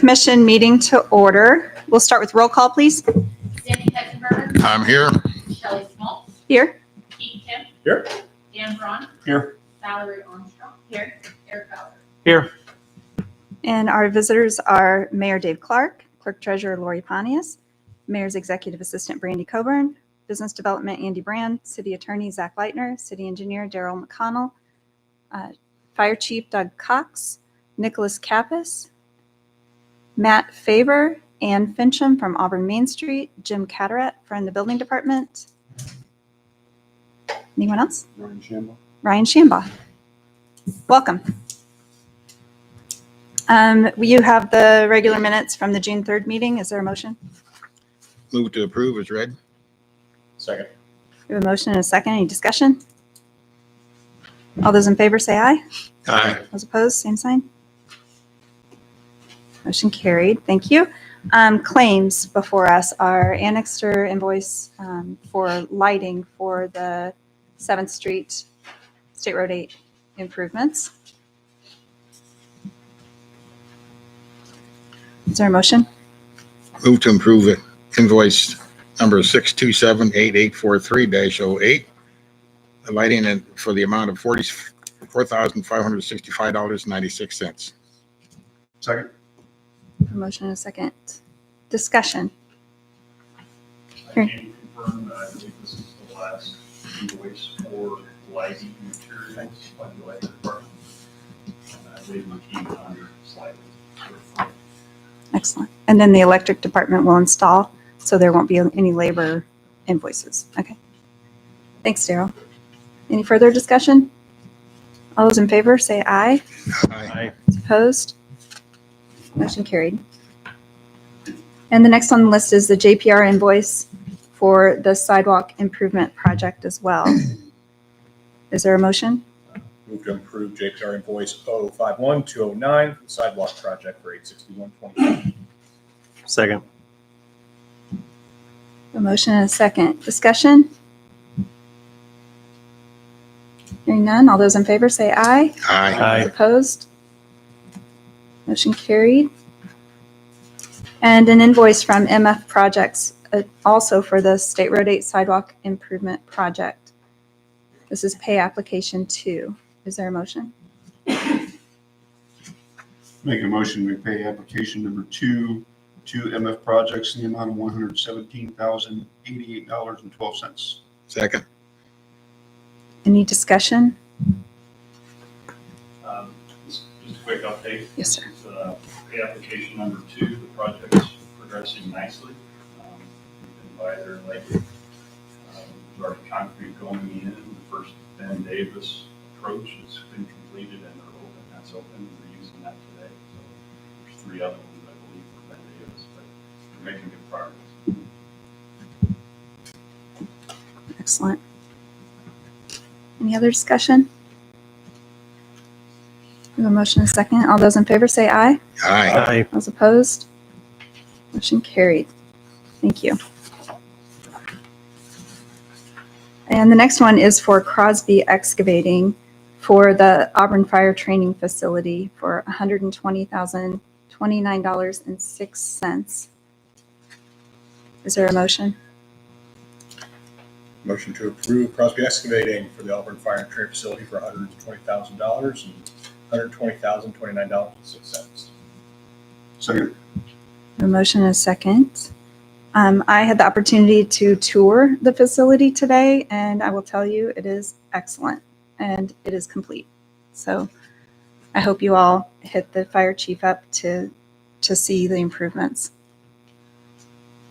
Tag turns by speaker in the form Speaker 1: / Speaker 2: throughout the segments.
Speaker 1: Commission meeting to order. We'll start with roll call, please.
Speaker 2: Sandy Ketchenberger.
Speaker 3: I'm here.
Speaker 2: Shelley Smoltz.
Speaker 1: Here.
Speaker 2: Keith Kim.
Speaker 4: Here.
Speaker 2: Dan Braun.
Speaker 4: Here.
Speaker 2: Valerie Armstrong. Here. Eric Fowler.
Speaker 4: Here.
Speaker 1: And our visitors are Mayor Dave Clark, Clerk Treasurer Lori Pontius, Mayor's Executive Assistant Brandy Coburn, Business Development Andy Brand, City Attorney Zach Leitner, City Engineer Daryl McConnell, Fire Chief Doug Cox, Nicholas Kappas, Matt Faber, Ann Fincham from Auburn Main Street, Jim Cataract from the Building Department. Anyone else? Ryan Shambaugh. Welcome. You have the regular minutes from the June 3rd meeting. Is there a motion?
Speaker 3: Move to approve is read.
Speaker 4: Second.
Speaker 1: We have a motion and a second. Any discussion? All those in favor say aye.
Speaker 3: Aye.
Speaker 1: Those opposed, same sign. Motion carried. Thank you. Claims before us are annexer invoice for lighting for the 7th Street State Road 8 improvements. Is there a motion?
Speaker 3: Move to approve it. Invoice number 6278843-08. The lighting and for the amount of $44,565.96.
Speaker 4: Second.
Speaker 1: A motion and a second. Discussion.
Speaker 5: I can confirm that I believe this is the last invoice for lighting materials by the electric department. I believe we came under slightly.
Speaker 1: Excellent. And then the electric department will install, so there won't be any labor invoices. Okay. Thanks, Daryl. Any further discussion? All those in favor say aye.
Speaker 3: Aye.
Speaker 1: Opposed? Motion carried. And the next on the list is the JPR invoice for the sidewalk improvement project as well. Is there a motion?
Speaker 4: Move to approve JPR invoice 051209 for the sidewalk project for 861.20. Second.
Speaker 1: A motion and a second. Discussion? Hearing none. All those in favor say aye.
Speaker 3: Aye.
Speaker 1: Opposed? Motion carried. And an invoice from MF Projects, also for the State Road 8 Sidewalk Improvement Project. This is pay application 2. Is there a motion?
Speaker 6: Make a motion, we pay application number 2 to MF Projects in the amount of $117,088.12.
Speaker 3: Second.
Speaker 1: Any discussion?
Speaker 5: Just a quick update.
Speaker 1: Yes, sir.
Speaker 5: It's, pay application number 2. The project's progressing nicely. We've been by there lately. There's already concrete going in. The first Ben Davis approach has been completed and they're open. That's open. We're using that today. So there's 3 other ones, I believe, for Ben Davis, but we're making good progress.
Speaker 1: Excellent. Any other discussion? We have a motion and a second. All those in favor say aye.
Speaker 3: Aye.
Speaker 1: Those opposed? Motion carried. Thank you. And the next one is for Crosby Excavating for the Auburn Fire Training Facility for $120,029.06. Is there a motion?
Speaker 4: Motion to approve Crosby Excavating for the Auburn Fire and Training Facility for $120,000 and $120,029.06.
Speaker 6: Second.
Speaker 1: A motion and a second. I had the opportunity to tour the facility today, and I will tell you it is excellent and it is complete. So I hope you all hit the fire chief up to see the improvements.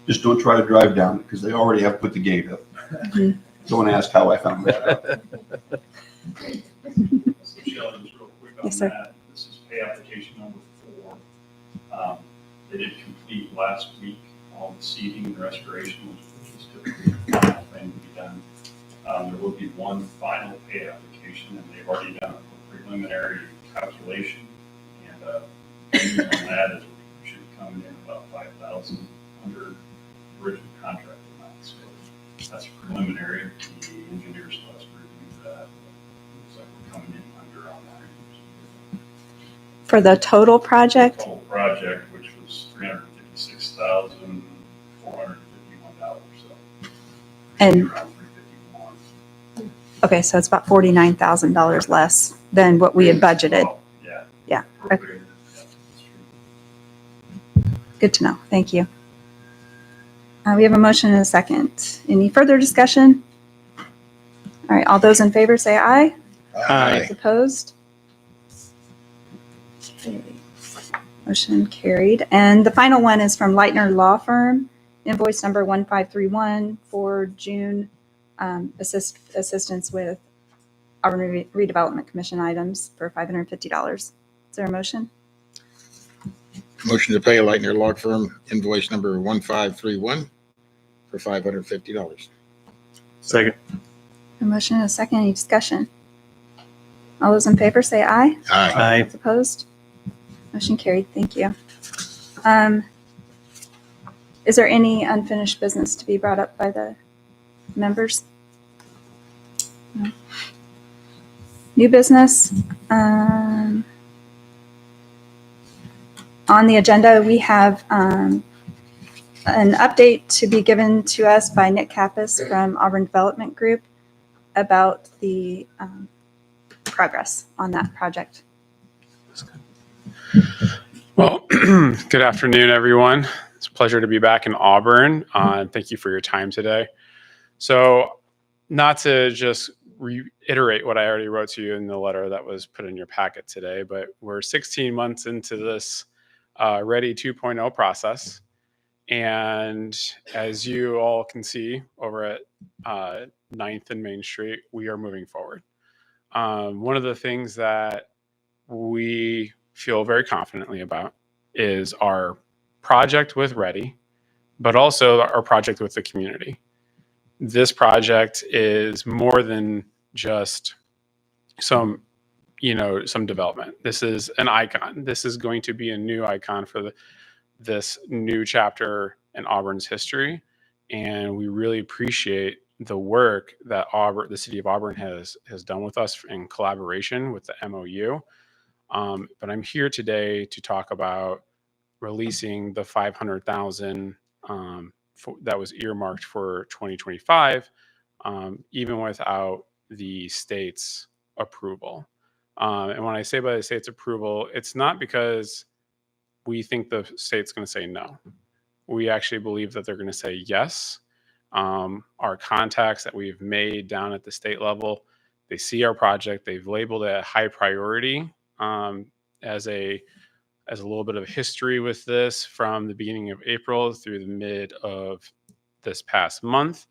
Speaker 6: Just don't try to drive down it because they already have put the gate up.
Speaker 1: Mhm.
Speaker 6: Don't ask how I found that out.
Speaker 5: So Shelley, just real quick on
Speaker 1: Yes, sir.
Speaker 5: that. This is pay application number 4. They did complete last week all the seeding and restoration, which is typically the final thing to be done. There will be one final pay application, and they've already done a preliminary calculation. And on that is we should come in about $5,000 under the original contract amount. So that's preliminary. The engineers still has to review that. Looks like we're coming in under on that.
Speaker 1: For the total project?
Speaker 5: Total project, which was
Speaker 1: And-
Speaker 5: Around 351.
Speaker 1: Okay, so it's about $49,000 less than what we had budgeted.
Speaker 5: Well, yeah.
Speaker 1: Yeah.
Speaker 5: Appropriated, yeah, that's true.
Speaker 1: Good to know. Thank you. We have a motion and a second. Any further discussion? All right, all those in favor say aye.
Speaker 3: Aye.
Speaker 1: Opposed? Okay. Motion carried. And the final one is from Leitner Law Firm, invoice number 1531 for June assistance with Auburn Redevelopment Commission items for $550. Is there a motion?
Speaker 3: Motion to pay Lightner Law Firm invoice number 1531 for $550.
Speaker 7: Second.
Speaker 1: A motion and a second. Any discussion? All those in favor say aye.
Speaker 3: Aye.
Speaker 7: Aye.
Speaker 1: Those opposed? Motion carried. Thank you. Is there any unfinished business to be brought up by the members? No. New business. On the agenda, we have an update to be given to us by Nick Kappas from Auburn Development Group about the progress on that project.
Speaker 8: Well, good afternoon, everyone. It's a pleasure to be back in Auburn. And thank you for your time today. So, not to just reiterate what I already wrote to you in the letter that was put in your packet today, but we're 16 months into this Ready 2.0 process. And as you all can see over at 9th and Main Street, we are moving forward. One of the things that we feel very confidently about is our project with Ready, but also our project with the community. This project is more than just some development. This is an icon. This is going to be a new icon for this new chapter in Auburn's history. And we really appreciate the work that the city of Auburn has done with us in collaboration with the MOU. But I'm here today to talk about releasing the $500,000 that was earmarked for 2025, even without the state's approval. And when I say by the state's approval, it's not because we think the state's going to say no. We actually believe that they're going to say yes. Our contacts that we've made down at the state level, they see our project, they've labeled it a high priority. As a little bit of history with this, from the beginning of April through the mid of this past month,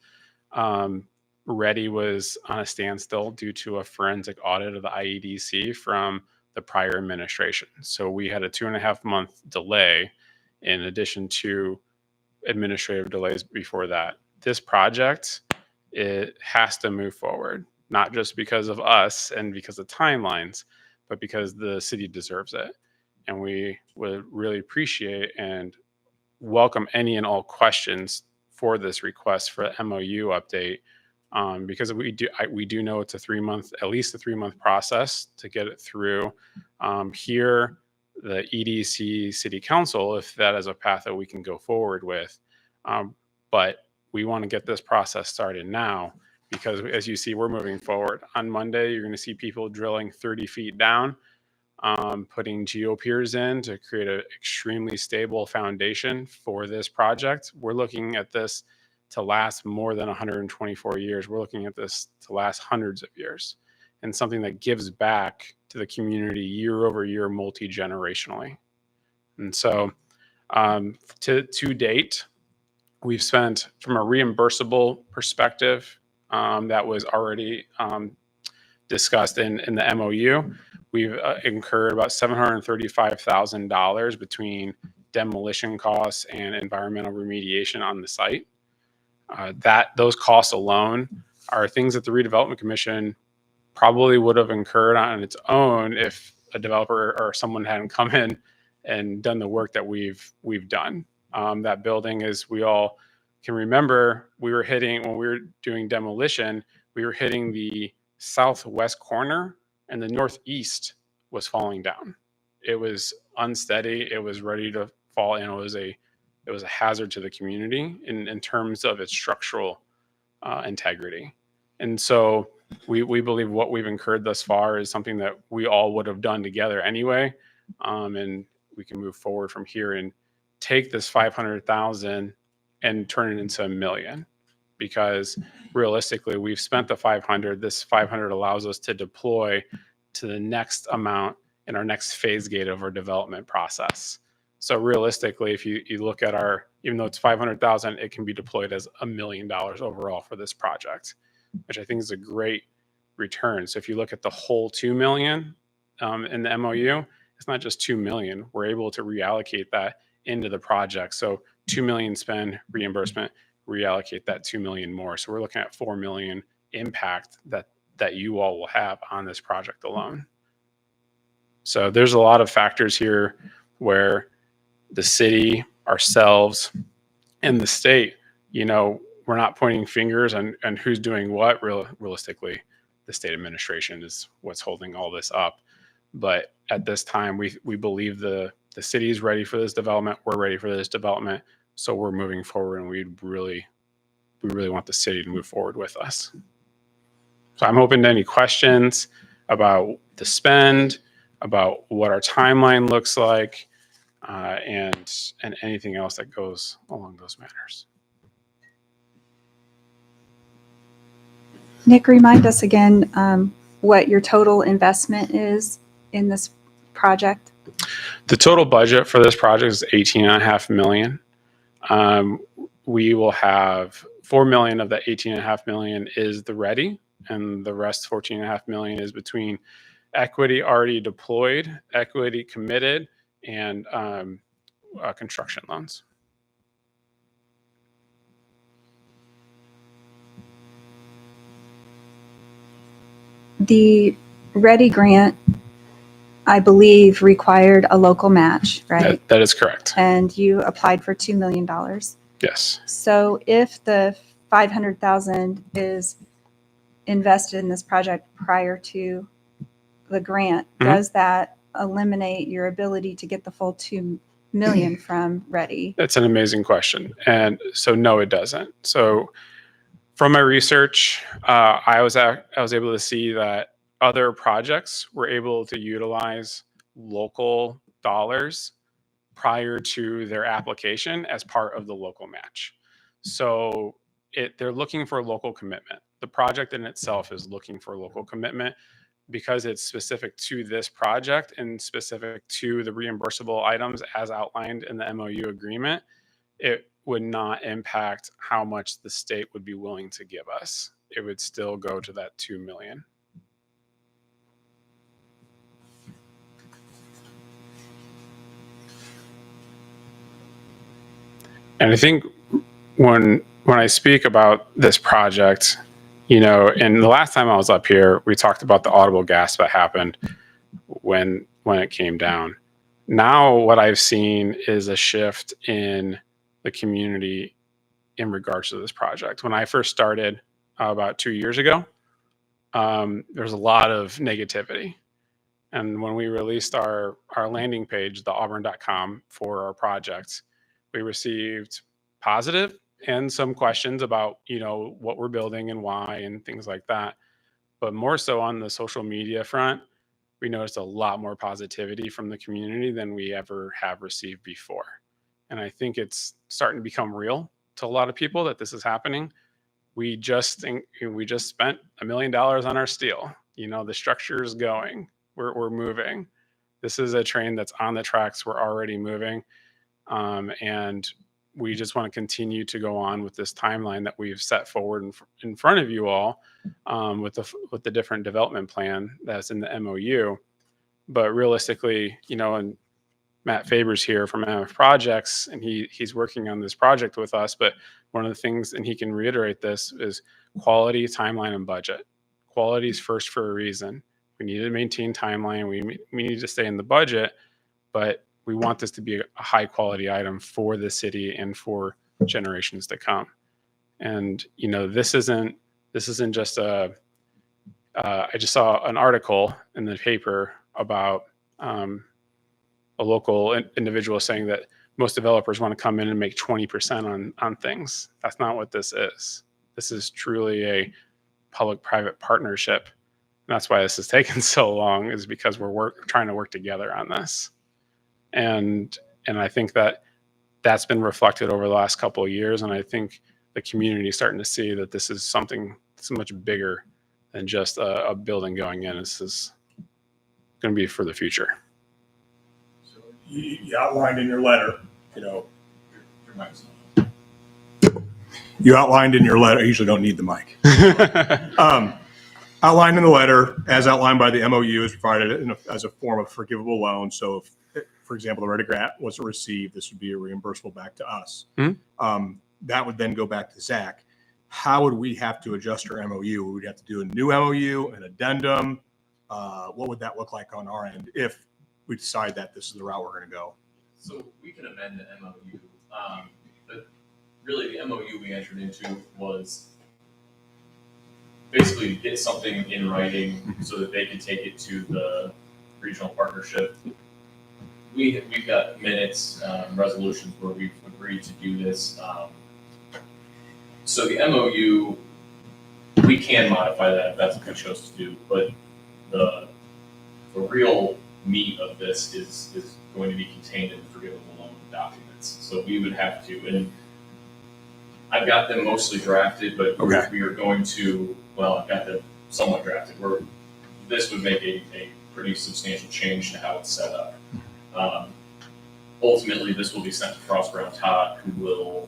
Speaker 8: Ready was on a standstill due to a forensic audit of the IEDC from the prior administration. So we had a 2.5-month delay in addition to administrative delays before that. This project, it has to move forward, not just because of us and because of timelines, but because the city deserves it. And we would really appreciate and welcome any and all questions for this request for the MOU update, because we do know it's at least a 3-month process to get it through. Here, the EDC City Council, if that is a path that we can go forward with. But we want to get this process started now, because as you see, we're moving forward. On Monday, you're going to see people drilling 30 feet down, putting geopiers in to create an extremely stable foundation for this project. We're looking at this to last more than 124 years. We're looking at this to last hundreds of years, and something that gives back to the community year over year, multi-generationally. And so to date, we've spent, from a reimbursable perspective, that was already discussed in the MOU, we've incurred about $735,000 between demolition costs and environmental remediation on the site. Those costs alone are things that the Redevelopment Commission probably would have incurred on its own if a developer or someone hadn't come in and done the work that we've done. That building, as we all can remember, when we were doing demolition, we were hitting the southwest corner, and the northeast was falling down. It was unsteady. It was ready to fall, and it was a hazard to the community in terms of its structural integrity. And so we believe what we've incurred thus far is something that we all would have done together anyway. And we can move forward from here and take this 500,000 and turn it into $1 million, because realistically we've spent the 500. This 500 allows us to deploy to the next amount in our next phase gate of our development process. So realistically, if you look at our, even though it's 500,000, it can be deployed as $1 million overall for this project, which I think is a great return. So if you look at the whole 2 million in the MOU, it's not just 2 million. We're able to reallocate that into the project. So 2 million spend reimbursement, reallocate that 2 million more. So we're looking at 4 million impact that you all will have on this project alone. So there's a lot of factors here where the city, ourselves, and the state, we're not pointing fingers on who's doing what. Realistically, the state administration is what's holding all this up. But at this time, we believe the city is ready for this development. We're ready for this development. So we're moving forward, and we really want the city to move forward with us. So I'm open to any questions about the spend, about what our timeline looks like, and anything else that goes along those matters.
Speaker 1: Nick, remind us again what your total investment is in this project.
Speaker 8: The total budget for this project is $18.5 million. We will have $4 million of that $18.5 million is the ready, and the rest $14.5 million is between equity already deployed, equity committed, and construction loans.
Speaker 1: The Ready grant, I believe, required a local match, right?
Speaker 8: That is correct.
Speaker 1: And you applied for $2 million.
Speaker 8: Yes.
Speaker 1: So if the 500,000 is invested in this project prior to the grant, does that eliminate your ability to get the full 2 million from Ready?
Speaker 8: That's an amazing question. And so no, it doesn't. So from my research, I was able to see that other projects were able to utilize local dollars prior to their application as part of the local match. So they're looking for a local commitment. The project in itself is looking for a local commitment because it's specific to this project and specific to the reimbursable items as outlined in the MOU agreement. It would not impact how much the state would be willing to give us. It would still go to that 2 million. And I think when I speak about this project, and the last time I was up here, we talked about the audible gasp that happened when it came down. Now what I've seen is a shift in the community in regards to this project. When I first started about 2 years ago, there's a lot of negativity. And when we released our landing page, the auburn.com, for our projects, we received positive and some questions about, what we're building and why and things like that. But more so on the social media front, we noticed a lot more positivity from the community than we ever have received before. And I think it's starting to become real to a lot of people that this is happening. We just spent $1 million on our steel. The structure is going. We're moving. This is a train that's on the tracks. We're already moving. And we just want to continue to go on with this timeline that we've set forward in front of you all, with the different development plan that's in the MOU. But realistically, and Matt Faber's here from MF Projects, and he's working on this project with us. But one of the things, and he can reiterate this, is quality, timeline, and budget. Quality is first for a reason. We need to maintain timeline. We need to stay in the budget, but we want this to be a high quality item for the city and for generations to come. And this isn't just I just saw an article in the paper about a local individual saying that most developers want to come in and make 20% on things. That's not what this is. This is truly a public-private partnership. And that's why this has taken so long, is because we're trying to work together on this. And I think that's been reflected over the last couple of years. And I think the community is starting to see that this is something so much bigger than just a building going in. This is going to be for the future.
Speaker 4: So you outlined in your letter, your mic's not. You outlined in your letter, I usually don't need the mic. Outlined in the letter, as outlined by the MOU, is provided as a form of forgivable loan. So if, for example, the Ready grant wasn't received, this would be a reimbursable back to us.
Speaker 8: Mm-hmm.
Speaker 4: That would then go back to Zach. How would we have to adjust our MOU? Would we have to do a new MOU, an addendum? What would that look like on our end if we decide that this is the route we're going to go?
Speaker 7: So we can amend the MOU, but really the MOU we entered into was basically to get something in writing so that they could take it to the regional partnership. We've got minutes, resolutions where we've agreed to do this. So the MOU, we can modify that if that's what we chose to do, but the real meat of this is going to be contained in the forgivable loan documents. So we would have to, and I've got them mostly drafted, but
Speaker 4: Okay.
Speaker 7: we are going to, well, I've got them somewhat drafted. This would make a pretty substantial change to how it's set up. Ultimately, this will be sent to Frost Brown Todd, who will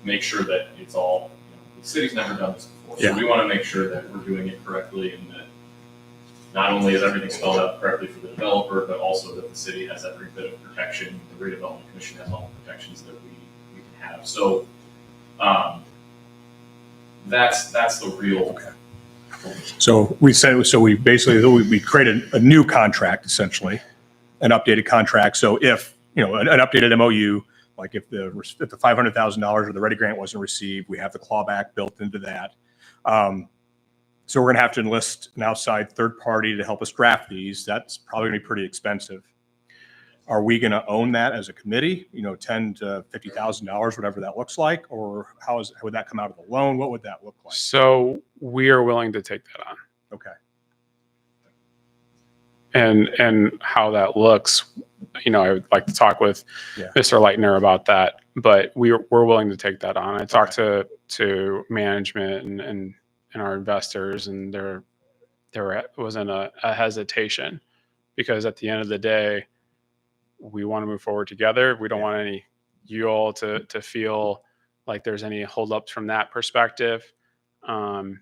Speaker 7: make sure that it's all, the city's never done this before.
Speaker 4: Yeah.
Speaker 7: So we want to make sure that we're doing it correctly and that not only is everything spelled out correctly for the developer, but also that the city has every bit of protection. The Redevelopment Commission has all the protections that we can have. So that's the real.
Speaker 4: Okay. So we basically we created a new contract, essentially, an updated contract. So if an updated MOU, like if the $500,000 or the Ready grant wasn't received, we have the clawback built into that. So we're going to have to enlist an outside third party to help us draft these. That's probably going to be pretty expensive. Are we going to own that as a committee? $10,000 to $50,000, whatever that looks like, or would that come out of the loan? What would that look like?
Speaker 8: So we are willing to take that on.
Speaker 4: Okay.
Speaker 8: And how that looks, I would like to talk with
Speaker 4: Yeah.
Speaker 8: Mr. Leitner about that, but we're willing to take that on. I talked to management and our investors, and there wasn't a hesitation, because at the end of the day, we want to move forward together. We don't want you all to feel like there's any holdups from that perspective. And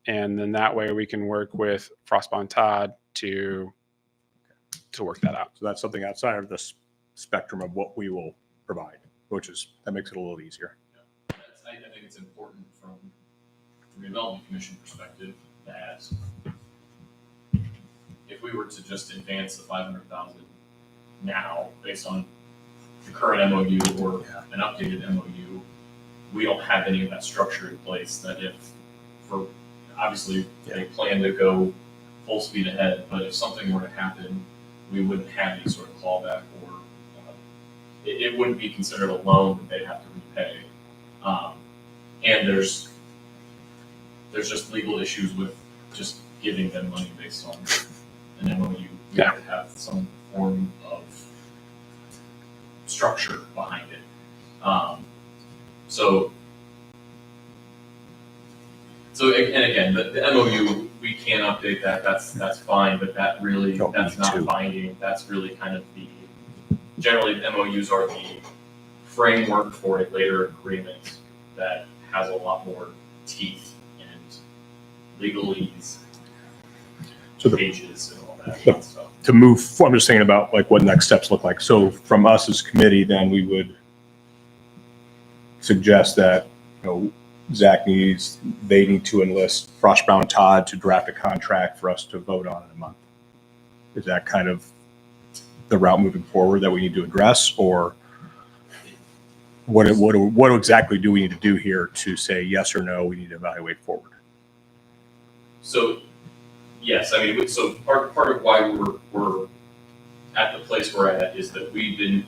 Speaker 8: then that way we can work with Frostbound Todd to work that out.
Speaker 4: So that's something outside of the spectrum of what we will provide, that makes it a little easier.
Speaker 7: I think it's important from the Redevelopment Commission perspective that if we were to just advance the $500,000 now based on the current MOU or an updated MOU, we don't have any of that structure in place. That obviously they plan to go full speed ahead, but if something were to happen, we wouldn't have any sort of clawback, or it wouldn't be considered a loan that they'd have to repay. And there's just legal issues with just giving them money based on an MOU. We have to have some form of structure behind it. So and again, the MOU, we can update that. That's fine, but that's not binding. That's really kind of generally the MOUs are the framework for a later agreement that has a lot more teeth and legalese, pages and all that stuff.
Speaker 4: To move forward, I'm just thinking about what next steps look like. So from us as committee, then we would suggest that they need to enlist Frost Brown Todd to draft a contract for us to vote on in a month. Is that kind of the route moving forward that we need to address, or what exactly do we need to do here to say yes or no? We need to evaluate forward.
Speaker 7: So yes, so part of why we're at the place we're at is that we didn't,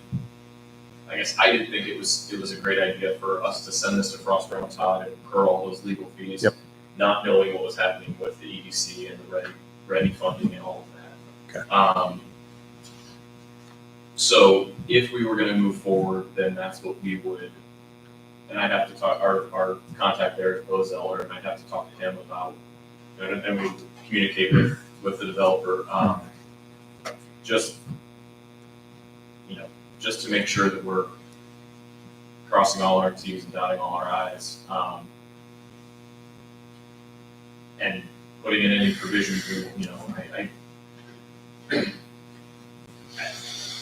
Speaker 7: I guess I didn't think it was a great idea for us to send this to Frost Brown Todd and incur all those legal fees,
Speaker 4: Yep.
Speaker 7: not knowing what was happening with the EDC and the ready funding and all of that.
Speaker 4: Okay.
Speaker 7: So if we were going to move forward, then that's what we would. And I'd have to talk. Our contact there is Bo Zeller, and I'd have to talk to him about. And then we communicate with the developer, just just to make sure that we're crossing all our T's and dotting all our I's, and putting in any provisions. I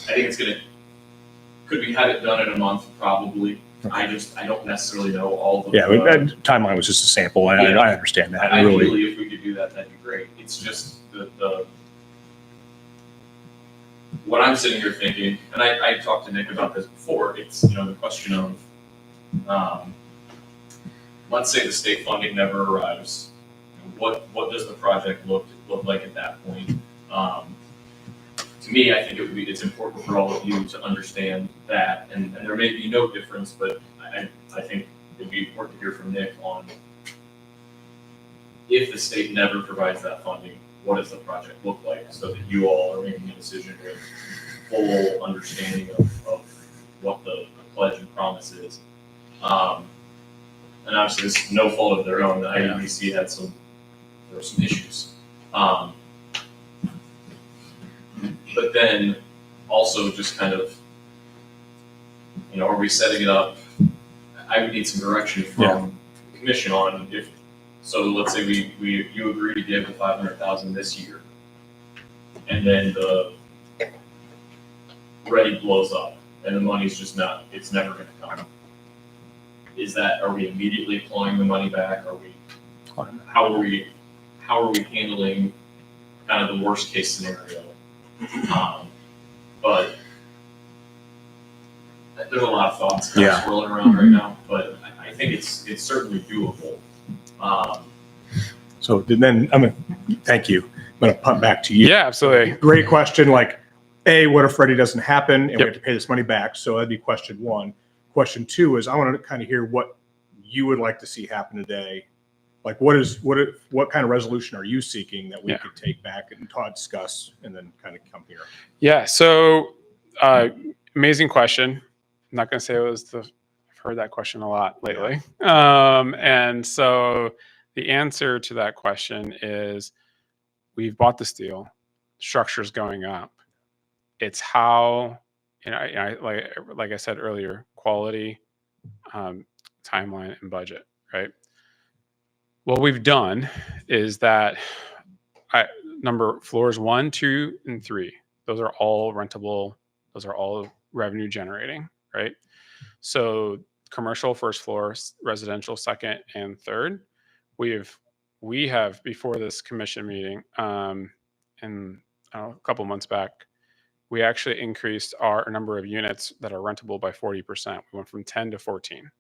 Speaker 7: think it's could we have it done in a month? Probably. I don't necessarily know all the.
Speaker 4: Yeah, that timeline was just a sample. I understand that.
Speaker 7: Ideally, if we could do that, that'd be great. It's just the what I'm sitting here thinking, and I talked to Nick about this before. It's the question of, let's say the state funding never arrives. What does the project look like at that point? To me, I think it's important for all of you to understand that, and there may be no difference, but I think it'd be important to hear from Nick on if the state never provides that funding, what does the project look like, so that you all are making a decision with full understanding of what the pledge and promise is. And obviously, this is no fault of their own. The IEDC had there were some issues. But then also just kind of, are we setting it up? I would need some direction from the commission on if, so let's say you agree to give the $500,000 this year, and then the ready blows up and the money's just it's never going to come. Are we immediately applying the money back? How are we handling kind of the worst case scenario? But there's a lot of thoughts kind of swirling around right now, but I think it's certainly doable.
Speaker 4: So then thank you. I'm going to punt back to you.
Speaker 8: Yeah, absolutely.
Speaker 4: Great question. Like, what if Ready doesn't happen and we have to pay this money back? So that'd be question one. Question two is I want to kind of hear what you would like to see happen today. Like, what kind of resolution are you seeking that we could take back and discuss and then kind of come here?
Speaker 8: Yeah. So, amazing question. I'm not going to say I've heard that question a lot lately. And so the answer to that question is we've bought the steel, structure's going up. It's how, like I said earlier, quality, timeline, and budget, right? What we've done is that floors 1, 2, and 3, those are all rentable. Those are all revenue generating, right? So commercial first floor, residential second and third. We have before this commission meeting, and a couple months back, we actually increased our number of units that are rentable by 40%. We went from 10 to 14.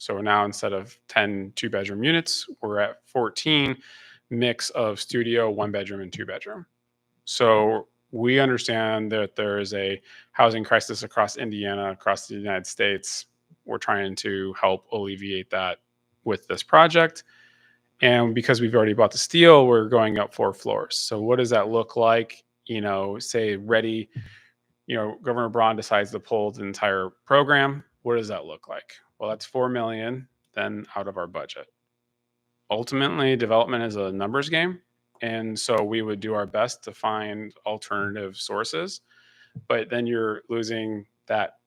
Speaker 8: So now instead of 10 2-bedroom units, we're at 14 mix of studio, 1-bedroom, and 2-bedroom. So we understand that there is a housing crisis across Indiana, across the United States. We're trying to help alleviate that with this project. And because we've already bought the steel, we're going up 4 floors. So what does that look like? Say Ready, Governor Braun decides to pull the entire program. What does that look like? Well, that's $4 million then out of our budget. Ultimately, development is a numbers game. And so we would do our best to find alternative sources, but then you're losing that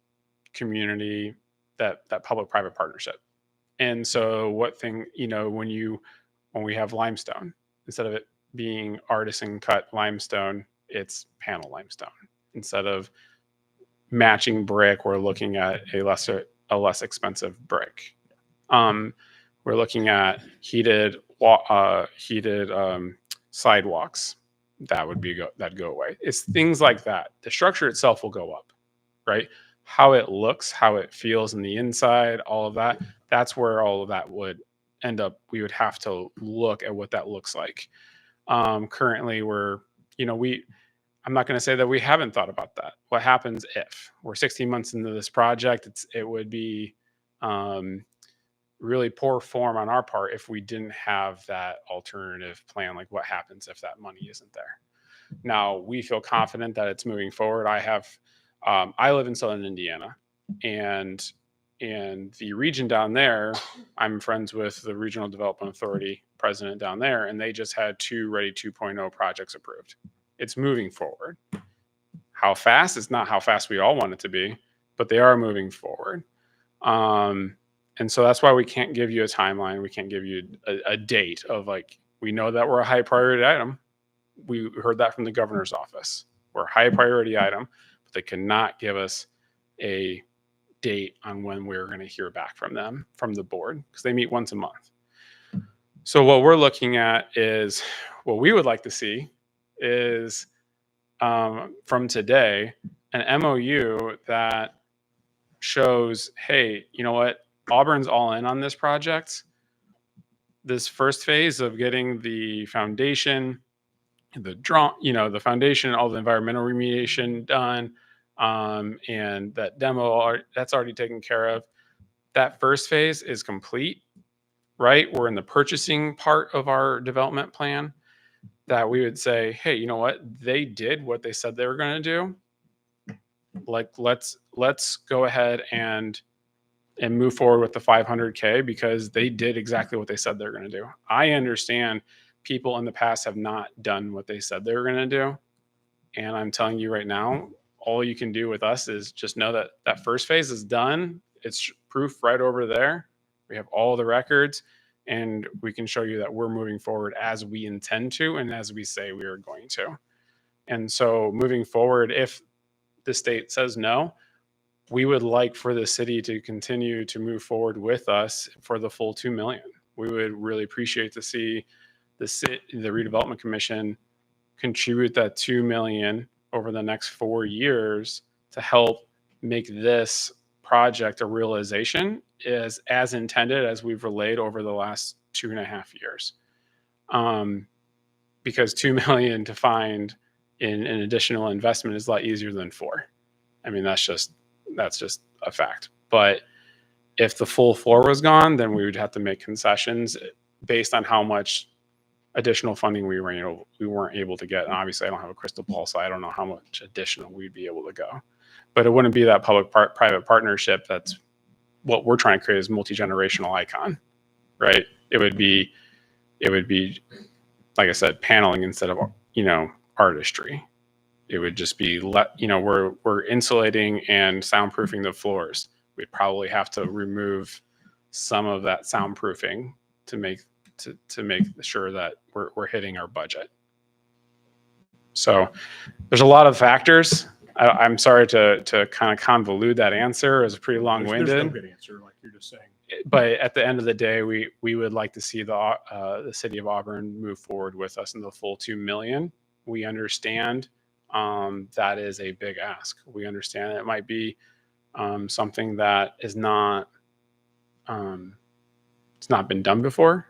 Speaker 8: community, that public-private partnership. And so when we have limestone, instead of it being artisan cut limestone, it's panel limestone. Instead of matching brick, we're looking at a less expensive brick. We're looking at heated sidewalks. That'd go away. It's things like that. The structure itself will go up, right? How it looks, how it feels in the inside, all of that. That's where all of that would end up. We would have to look at what that looks like. Currently, I'm not going to say that we haven't thought about that. What happens if we're 16 months into this project? It would be really poor form on our part if we didn't have that alternative plan. Like, what happens if that money isn't there? Now, we feel confident that it's moving forward. I live in Southern Indiana, and the region down there, I'm friends with the Regional Development Authority president down there, and they just had 2 Ready 2.0 projects approved. It's moving forward. How fast? It's not how fast we all want it to be, but they are moving forward. And so that's why we can't give you a timeline. We can't give you a date of, like, we know that we're a high priority item. We heard that from the governor's office. We're a high priority item, but they cannot give us a date on when we're going to hear back from them, from the board, because they meet once a month. So what we're looking at is, what we would like to see is from today, an MOU that shows, hey, you know what? Auburn's all in on this project. This first phase of getting the foundation, the foundation, all the environmental remediation done, and that demo, that's already taken care of. That first phase is complete, right? We're in the purchasing part of our development plan, that we would say, hey, you know what? They did what they said they were going to do. Like, let's go ahead and move forward with the 500K, because they did exactly what they said they're going to do. I understand people in the past have not done what they said they were going to do. And I'm telling you right now, all you can do with us is just know that that first phase is done. It's proof right over there. We have all the records, and we can show you that we're moving forward as we intend to and as we say we are going to. And so moving forward, if the state says no, we would like for the city to continue to move forward with us for the full 2 million. We would really appreciate to see the Redevelopment Commission contribute that 2 million over the next 4 years to help make this project a realization, is as intended as we've relayed over the last 2.5 years. Because 2 million to find in an additional investment is a lot easier than 4. I mean, that's just a fact. But if the full 4 was gone, then we would have to make concessions based on how much additional funding we weren't able to get. And obviously I don't have a crystal ball, so I don't know how much additional we'd be able to go. But it wouldn't be that public-private partnership. That's what we're trying to create, is multi-generational icon, right? It would be, like I said, paneling instead of, artistry. It would just be, we're insulating and soundproofing the floors. We'd probably have to remove some of that soundproofing to make sure that we're hitting our budget. So there's a lot of factors. I'm sorry to kind of convolute that answer. It was pretty long-winded.
Speaker 4: There's no good answer, like you're just saying.
Speaker 8: But at the end of the day, we would like to see the city of Auburn move forward with us in the full 2 million. We understand that is a big ask. We understand it might be something that is not, it's not been done before.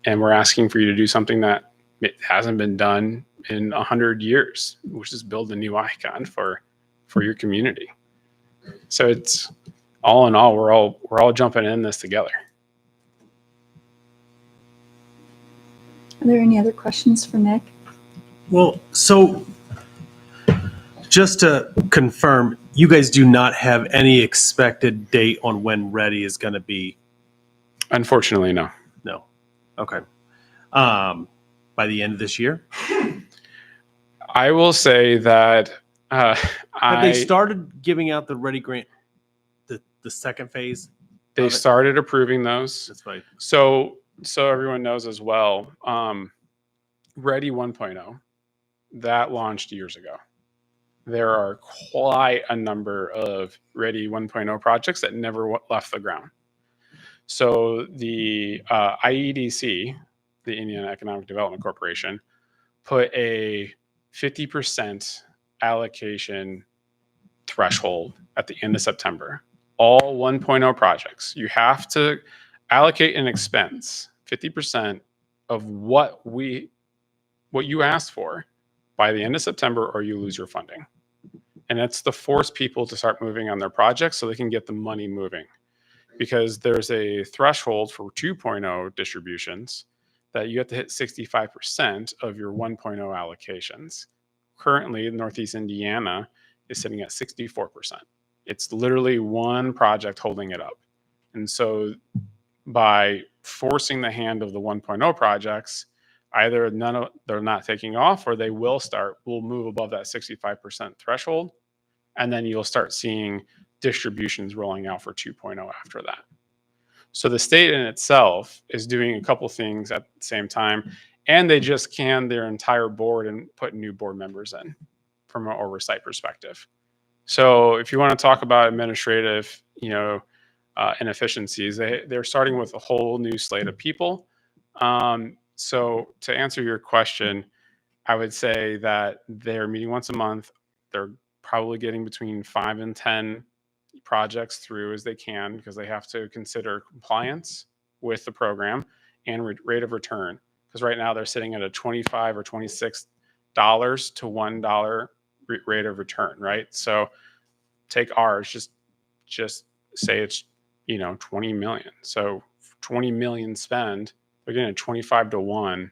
Speaker 8: And we're asking for you to do something that it hasn't been done in 100 years, which is build a new icon for your community. So it's all in all, we're all jumping in this together.
Speaker 1: Are there any other questions for Nick?
Speaker 9: Well, so just to confirm, you guys do not have any expected date on when Ready is going to be?
Speaker 8: Unfortunately, no.
Speaker 9: No. Okay. By the end of this year?
Speaker 8: I will say that
Speaker 9: Have they started giving out the Ready grant, the second phase?
Speaker 8: They started approving those.
Speaker 9: That's right.
Speaker 8: So everyone knows as well, Ready 1.0, that launched years ago. There are quite a number of Ready 1.0 projects that never left the ground. So the IEDC, the Indiana Economic Development Corporation, put a 50% allocation threshold at the end of September. All 1.0 projects, you have to allocate an expense 50% of what you asked for by the end of September or you lose your funding. And it's to force people to start moving on their projects so they can get the money moving. Because there's a threshold for 2.0 distributions that you have to hit 65% of your 1.0 allocations. Currently, Northeast Indiana is sitting at 64%. It's literally one project holding it up. And so by forcing the hand of the 1.0 projects, either they're not taking off or they will move above that 65% threshold. And then you'll start seeing distributions rolling out for 2.0 after that. So the state in itself is doing a couple things at the same time, and they just canned their entire board and put new board members in from an oversight perspective. So if you want to talk about administrative, inefficiencies, they're starting with a whole new slate of people. So to answer your question, I would say that they're meeting once a month. They're probably getting between 5 and 10 projects through as they can, because they have to consider compliance with the program and rate of return. Because right now they're sitting at a $25 or $26 to $1 rate of return, right? So take ours, just say it's 20 million. So 20 million spend, they're getting a 25 to 1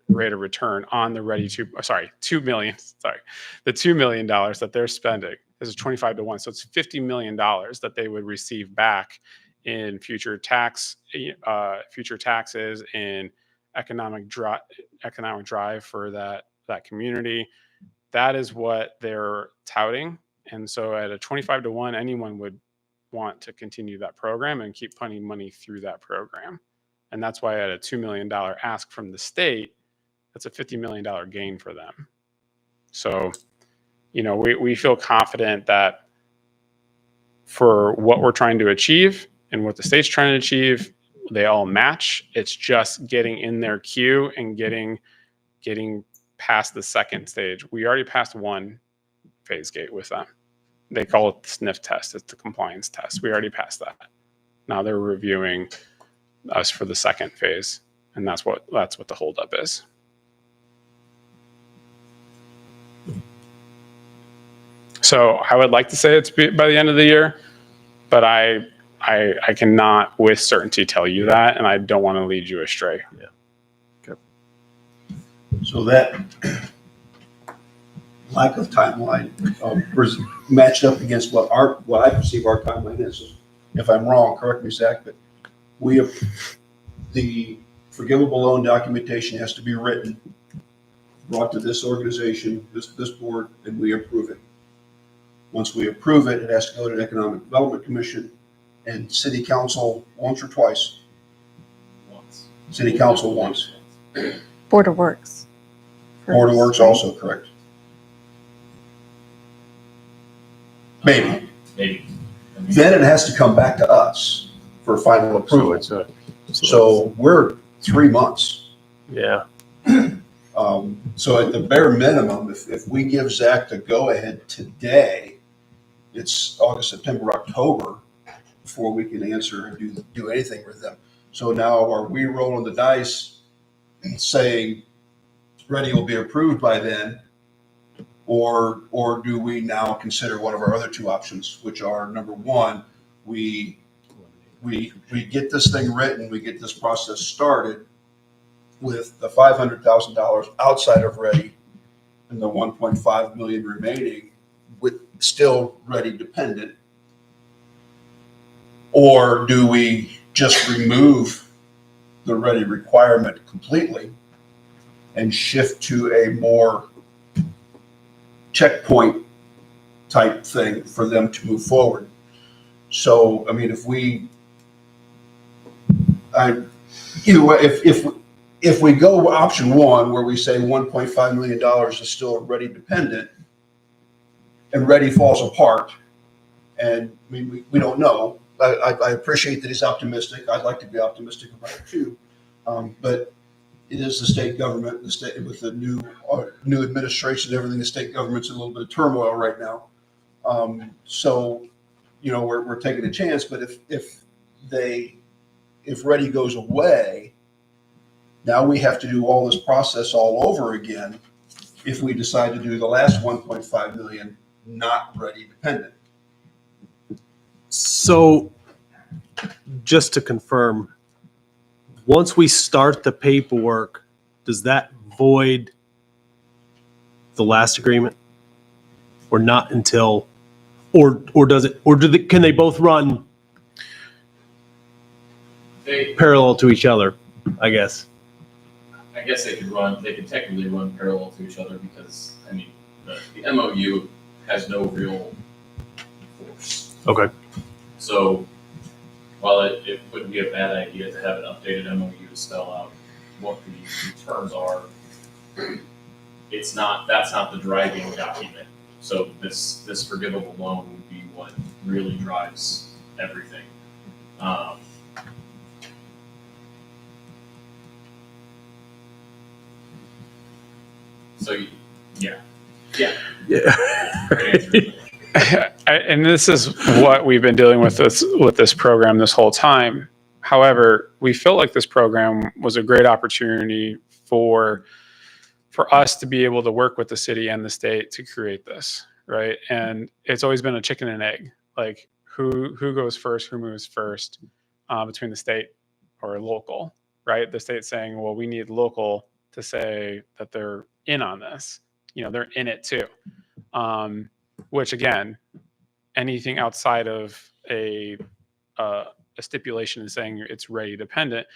Speaker 8: rate of return on the $2 million. The $2 million that they're spending. This is 25 to 1. So it's $50 million that they would receive back in future taxes, in economic drive for that community. That is what they're touting. And so at a 25 to 1, anyone would want to continue that program and keep putting money through that program. And that's why at a $2 million ask from the state, that's a $50 million gain for them. So, we feel confident that for what we're trying to achieve and what the state's trying to achieve, they all match. It's just getting in their queue and getting past the second stage. We already passed one phase gate with them. They call it the sniff test. It's the compliance test. We already passed that. Now they're reviewing us for the second phase, and that's what the holdup is. So I would like to say it's by the end of the year, but I cannot with certainty tell you that, and I don't want to lead you astray.
Speaker 9: Yeah. Okay.
Speaker 10: So that lack of timeline was matched up against what I perceive our timeline is. If I'm wrong, correct me, Zach, but the forgivable loan documentation has to be written, brought to this organization, this board, and we approve it. Once we approve it, it has to go to the Economic Development Commission and City Council once or twice.
Speaker 7: Once.
Speaker 10: City Council once.
Speaker 1: Board of Works.
Speaker 10: Board of Works also, correct? Maybe. Then it has to come back to us for final approval. So we're 3 months.
Speaker 9: Yeah.
Speaker 10: So at the bare minimum, if we give Zach the go-ahead today, it's August, September, October before we can answer and do anything with them. So now are we rolling the dice saying Ready will be approved by then? Or do we now consider one of our other two options, which are, number one, we get this thing written, we get this process started with the $500,000 outside of Ready and the 1.5 million remaining with still Ready dependent? Or do we just remove the Ready requirement completely and shift to a more checkpoint type thing for them to move forward? So, I mean, either way, if we go option one, where we say $1.5 million is still Ready dependent, and Ready falls apart, and I mean, we don't know. I appreciate that he's optimistic. I'd like to be optimistic about it too, but it is the state government. The state with the new administration, everything. The state government's in a little bit of turmoil right now. So, we're taking a chance. But if Ready goes away, now we have to do all this process all over again if we decide to do the last 1.5 million not ready dependent.
Speaker 9: So just to confirm, once we start the paperwork, does that void the last agreement? Or not until, or does it, or can they both run
Speaker 7: They,
Speaker 9: parallel to each other, I guess?
Speaker 7: I guess they could technically run parallel to each other because, I mean, the MOU has no real force.
Speaker 9: Okay.
Speaker 7: So while it wouldn't be a bad idea to have an updated MOU to spell out what the terms are, that's not the driving document. So this forgivable loan would be what really drives everything. So yeah. Great answer.
Speaker 8: And this is what we've been dealing with this program this whole time. However, we felt like this program was a great opportunity for us to be able to work with the city and the state to create this, right? And it's always been a chicken and egg, like who goes first, who moves first between the state or local, right? The state saying, well, we need local to say that they're in on this. You know, they're in it too. Which again, anything outside of a stipulation and saying it's ready dependent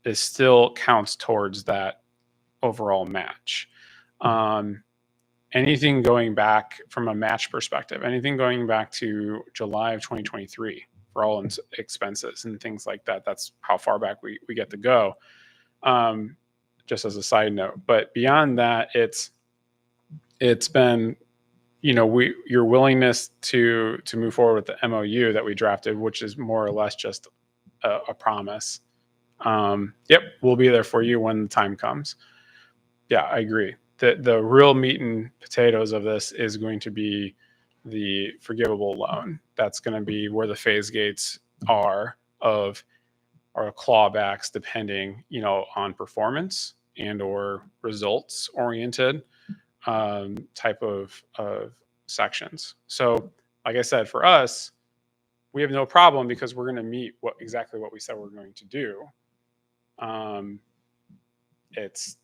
Speaker 8: is still counts towards that overall match. Anything going back from a match perspective, anything going back to July of 2023 for all expenses and things like that, that's how far back we get to go. Just as a side note, but beyond that, it's been, you know, your willingness to move forward with the MOU that we drafted, which is more or less just a promise. Yep, we'll be there for you when the time comes. Yeah, I agree. The real meat and potatoes of this is going to be the forgivable loan. That's going to be where the phase gates are of our clawbacks, depending, you know, on performance and or results oriented type of sections. So like I said, for us, we have no problem because we're going to meet exactly what we said we're going to do. It's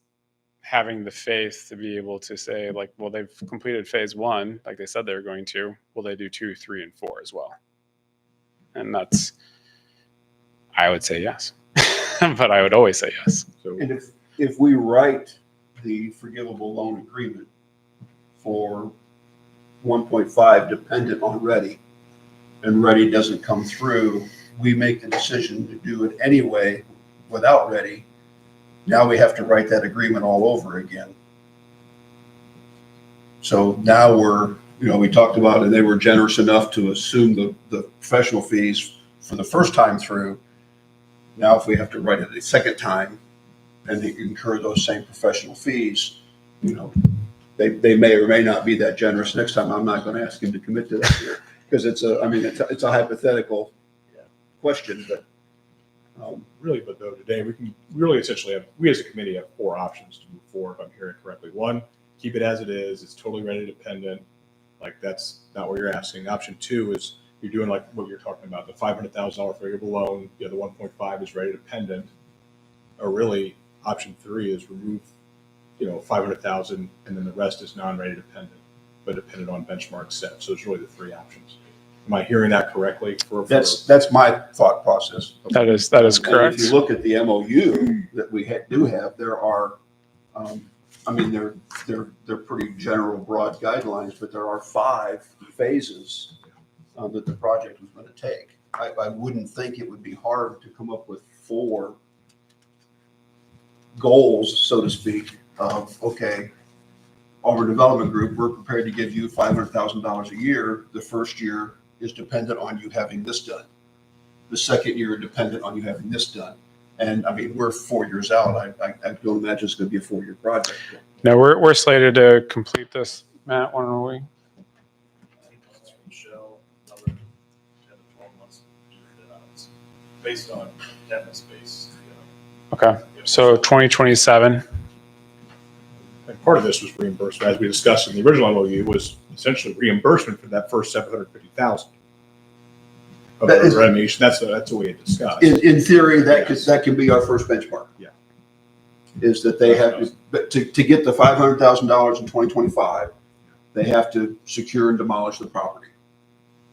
Speaker 8: having the faith to be able to say, like, well, they've completed phase one, like they said they're going to. Will they do 2, 3, and 4 as well? And that's, I would say yes, but I would always say yes.
Speaker 3: So
Speaker 10: And if we write the forgivable loan agreement for 1.5 dependent on ready, and ready doesn't come through, we make the decision to do it anyway without ready. Now we have to write that agreement all over again. So now we talked about, and they were generous enough to assume the professional fees for the first time through. Now if we have to write it a second time and they incur those same professional fees, you know, they may or may not be that generous next time. I'm not going to ask him to commit to that here because it's a hypothetical question, but
Speaker 4: Really, but though today we can really essentially we as a committee have 4 options to move forward, if I'm hearing correctly. 1, keep it as it is. It's totally ready dependent. Like that's not what you're asking. Option 2 is you're doing like what you're talking about, the $500,000 forgivable loan. The other 1.5 is ready dependent. Or really, option 3 is remove, $500,000 and then the rest is non-ready dependent, but dependent on benchmarks set. So it's really the 3 options. Am I hearing that correctly?
Speaker 10: that's my thought process.
Speaker 8: That is
Speaker 10: And
Speaker 8: correct.
Speaker 10: if you look at the MOU that we do have, there are, they're pretty general, broad guidelines, but there are 5 phases that the project was going to take. I wouldn't think it would be hard to come up with 4 goals, so to speak, of, okay, Auburn Development Group, we're prepared to give you $500,000 a year. The first year is dependent on you having this done. The second year dependent on you having this done. And I mean, we're 4 years out. I don't imagine it's going to be a 4-year project.
Speaker 8: No, we're slated to complete this. Matt, when are we?
Speaker 5: Based on cabinet space.
Speaker 8: Okay, so 2027.
Speaker 4: part of this was reimbursement, as we discussed in the original MOU, was essentially reimbursement for that first 750,000. Of
Speaker 10: That is-
Speaker 4: remediation. That's the way it discussed.
Speaker 10: In theory, that
Speaker 4: Yes.
Speaker 10: can be our first benchmark.
Speaker 4: Yeah.
Speaker 10: Is that they have to, but to get the $500,000 in 2025, they have to secure and demolish the property.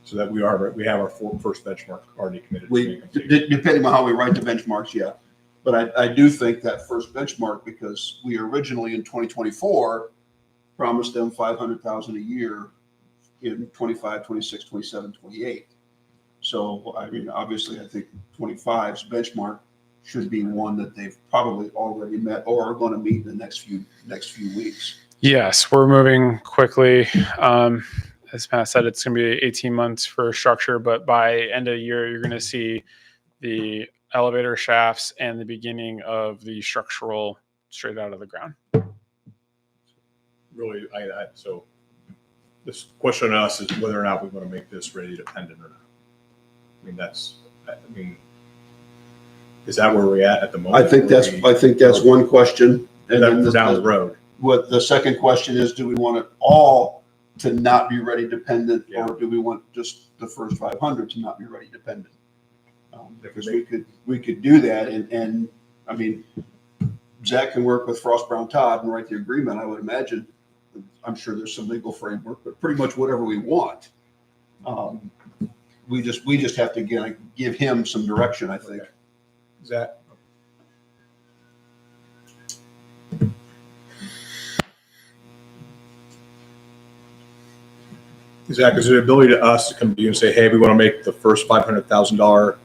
Speaker 4: So that we have our first benchmark already committed.
Speaker 10: We, depending on how we write the benchmarks, yeah. But I do think that first benchmark, because we originally in 2024 promised them 500,000 a year in 25, 26, 27, 28. So, I mean, obviously, I think 25's benchmark should be one that they've probably already met or are going to meet in the next few weeks.
Speaker 8: Yes, we're moving quickly. As Matt said, it's going to be 18 months for structure, but by end of year, you're going to see the elevator shafts and the beginning of the structural straight out of the ground.
Speaker 4: Really, so this question on us is whether or not we want to make this ready dependent or not. Is that where we're at the moment?
Speaker 10: I think that's one question. And then
Speaker 4: Down the road.
Speaker 10: What the second question is, do we want it all to not be ready dependent,
Speaker 4: Yeah.
Speaker 10: or do we want just the first 500 to not be ready dependent? Because we could do that, and I mean, Zach can work with Frost Brown Todd and write the agreement. I would imagine. I'm sure there's some legal framework, but pretty much whatever we want. We just have to give him some direction, I think.
Speaker 4: Zach? Zach, is there an ability to us to come to you and say, hey, we want to make the first $500,000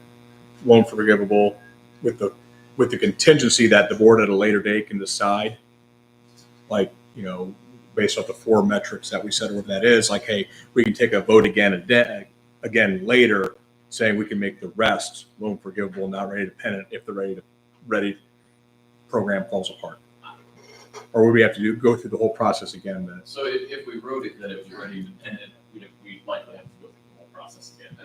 Speaker 4: loan forgivable with the contingency that the board at a later date can decide, like, based off the 4 metrics that we said, or what that is, like, hey, we can take a vote again later, saying we can make the rest loan forgivable, not ready dependent, if the ready program falls apart? Or would we have to go through the whole process again then?
Speaker 7: So if we wrote it that it was ready dependent, we'd likely have to go through the whole process again.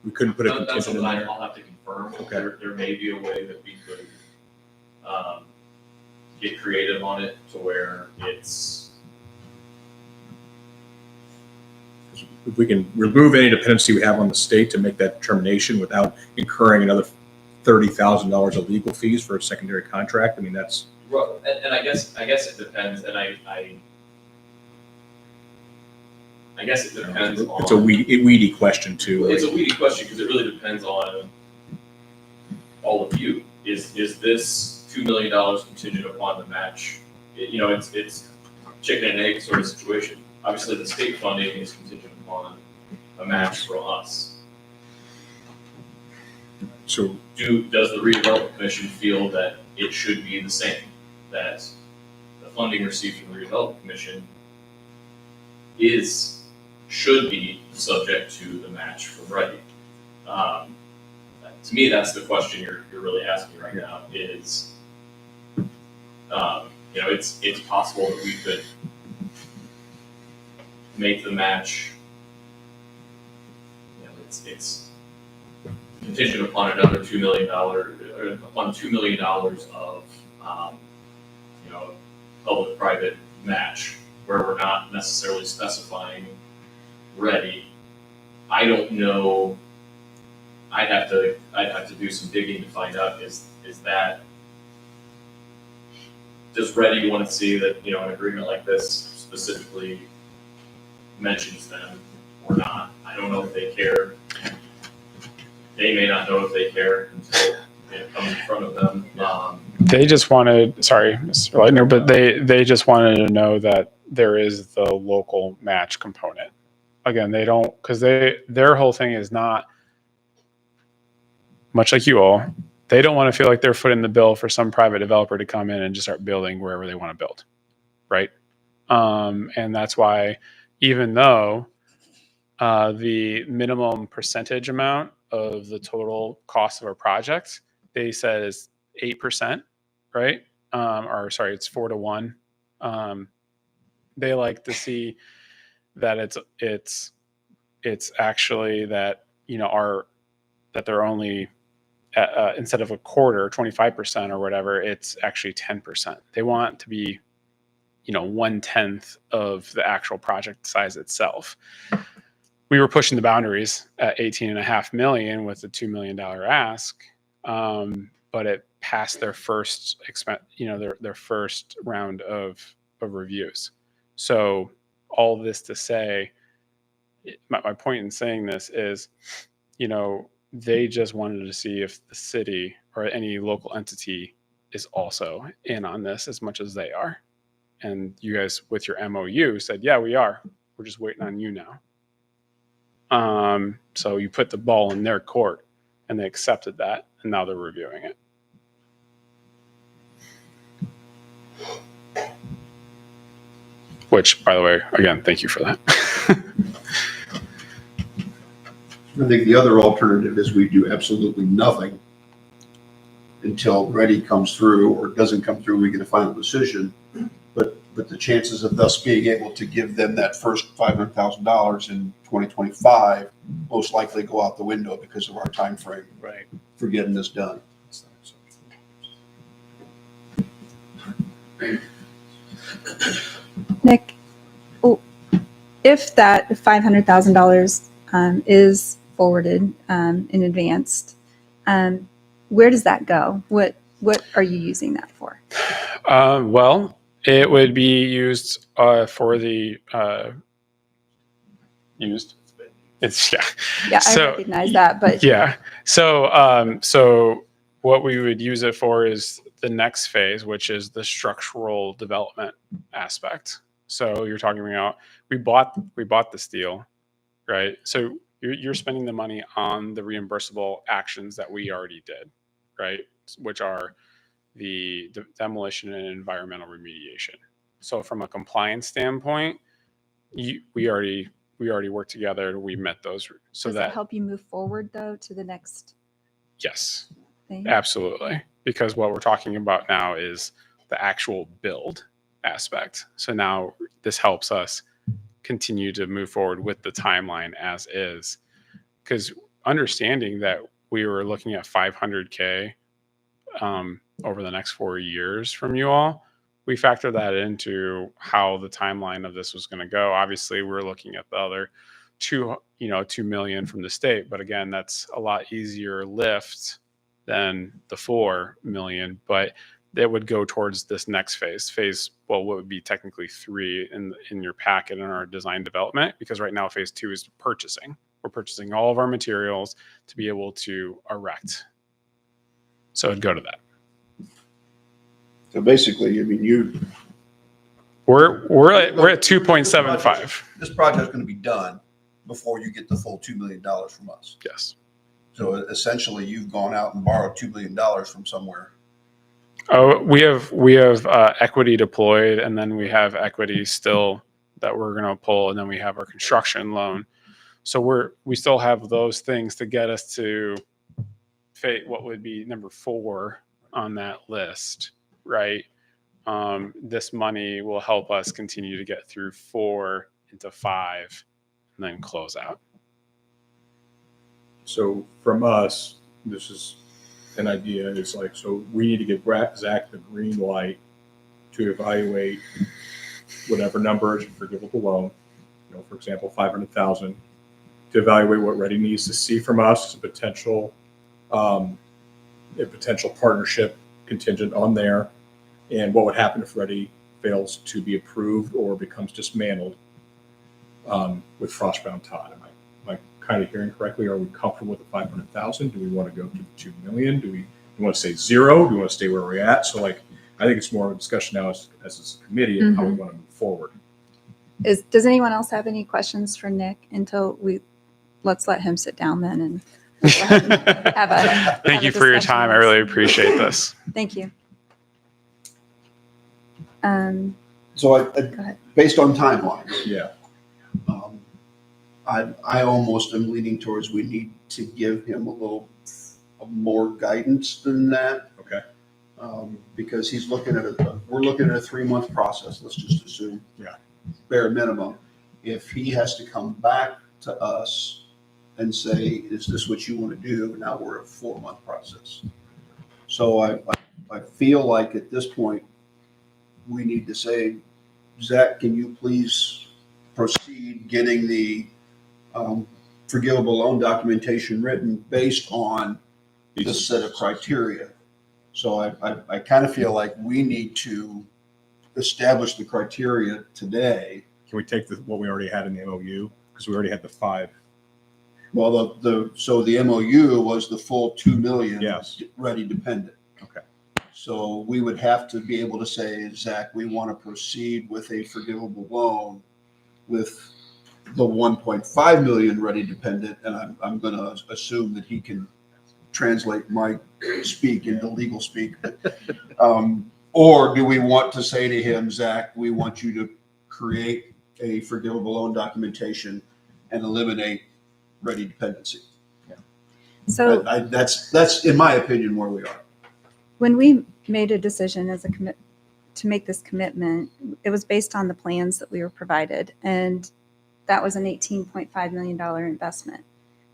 Speaker 4: We couldn't put a
Speaker 7: That's
Speaker 4: contingent in
Speaker 7: something
Speaker 4: there?
Speaker 7: I'll have to confirm.
Speaker 4: Okay.
Speaker 7: There may be a way that we could get creative on it to where it's.
Speaker 4: If we can remove any dependency we have on the state to make that determination without incurring another $30,000 of legal fees for a secondary contract, that's.
Speaker 7: Well, and I guess it depends, and I guess it depends on.
Speaker 4: It's a weedy question too.
Speaker 7: It's a weedy question because it really depends on all of you. Is this $2 million contingent upon the match? It's chicken and egg sort of situation. Obviously, the state funding is contingent upon a match from us.
Speaker 4: So
Speaker 7: Does the Redevelopment Commission feel that it should be the same? That the funding received from the Redevelopment Commission should be subject to the match from Ready? To me, that's the question you're really asking right now. Is it's possible that we could make the match. It's contingent upon another $2 million, upon $2 million of public-private match, where we're not necessarily specifying Ready. I don't know. I'd have to do some digging to find out is that, does Ready want to see that an agreement like this specifically mentions them or not? I don't know if they care. They may not know if they care until it comes in front of them.
Speaker 8: They just wanted, sorry, Mr. Leitner, but they just wanted to know that there is the local match component. Again, they don't, because their whole thing is not, much like you all, they don't want to feel like they're footing the bill for some private developer to come in and just start building wherever they want to build, right? And that's why, even though the minimum percentage amount of the total cost of a project, they said is 8%, right? Or sorry, it's 4 to 1. They like to see that it's actually that that they're only instead of a quarter, 25% or whatever, it's actually 10%. They want to be 1/10 of the actual project size itself. We were pushing the boundaries at 18.5 million with a $2 million ask. But it passed their first their first round of reviews. So all this to say, my point in saying this is, they just wanted to see if the city or any local entity is also in on this as much as they are. And you guys with your MOU said, yeah, we are. We're just waiting on you now. So you put the ball in their court and they accepted that, and now they're reviewing it. Which, by the way, again, thank you for that.
Speaker 10: I think the other alternative is we do absolutely nothing until Ready comes through, or doesn't come through, we get a final decision. But the chances of us being able to give them that first $500,000 in 2025 most likely go out the window because of our time frame for getting this done.
Speaker 1: Nick, if that $500,000 is forwarded in advance, where does that go? What are you using that for?
Speaker 8: Well, it would be used for the used. It's
Speaker 1: Yeah, I recognize that, but
Speaker 8: yeah. So what we would use it for is the next phase, which is the structural development aspect. So you're talking about we bought the steel, right? So you're spending the money on the reimbursable actions that we already did, right? Which are the demolition and environmental remediation. So from a compliance standpoint, we already worked together. We met those. So
Speaker 1: does that help you move forward though to the next?
Speaker 8: Yes,
Speaker 1: thing?
Speaker 8: absolutely. Because what we're talking about now is the actual build aspect. So now this helps us continue to move forward with the timeline as is. Because understanding that we were looking at 500K over the next 4 years from you all, we factor that into how the timeline of this was going to go. Obviously, we're looking at the other 2 million from the state, but again, that's a lot easier lift than the 4 million, but it would go towards this next phase, what would be technically 3 in your packet in our design development, because right now phase 2 is purchasing. We're purchasing all of our materials to be able to erect. So it'd go to that.
Speaker 10: So basically, I mean,
Speaker 8: We're at 2.75.
Speaker 10: This project's going to be done before you get the full $2 million from us.
Speaker 8: Yes.
Speaker 10: So essentially, you've gone out and borrowed $2 million from somewhere.
Speaker 8: Oh, we have equity deployed, and then we have equity still that we're going to pull, and then we have our construction loan. So we still have those things to get us to what would be number 4 on that list, right? This money will help us continue to get through 4 into 5 and then close out.
Speaker 4: So from us, this is an idea. It's like, so we need to give Zach the green light to evaluate whatever number is forgivable loan. For example, 500,000, to evaluate what Ready needs to see from us as a potential partnership contingent on there, and what would happen if Ready fails to be approved or becomes dismantled with Frostbound Todd. Am I kind of hearing correctly? Are we comfortable with the 500,000? Do we want to go to the 2 million? Do we want to say 0? Do we want to stay where we're at? So I think it's more of a discussion now as a committee of how we want to move forward.
Speaker 1: Does anyone else have any questions for Nick let's let him sit down then and
Speaker 8: Thank you for your time. I really appreciate this.
Speaker 1: Thank you.
Speaker 10: So
Speaker 1: Go ahead.
Speaker 10: based on timelines,
Speaker 4: Yeah.
Speaker 10: I almost am leaning towards we need to give him a little more guidance than that.
Speaker 4: Okay.
Speaker 10: Because we're looking at a 3-month process. Let's just assume.
Speaker 4: Yeah.
Speaker 10: Bare minimum. If he has to come back to us and say, "Is this what you want to do?" Now we're a 4-month process. So I feel like at this point we need to say, Zach, can you please proceed getting the forgivable loan documentation written based on this set of criteria? So I kind of feel like we need to establish the criteria today.
Speaker 4: Can we take what we already had in the MOU? Because we already had the 5.
Speaker 10: Well, so the MOU was the full 2 million.
Speaker 4: Yes.
Speaker 10: Ready dependent.
Speaker 4: Okay.
Speaker 10: So we would have to be able to say, Zach, we want to proceed with a forgivable loan with the 1.5 million ready dependent, and I'm going to assume that he can translate my speak into legal speak. Or do we want to say to him, Zach, we want you to create a forgivable loan documentation and eliminate ready dependency?
Speaker 1: So
Speaker 10: That's in my opinion where we are.
Speaker 1: when we made a decision as a to make this commitment, it was based on the plans that we were provided, and that was an $18.5 million investment.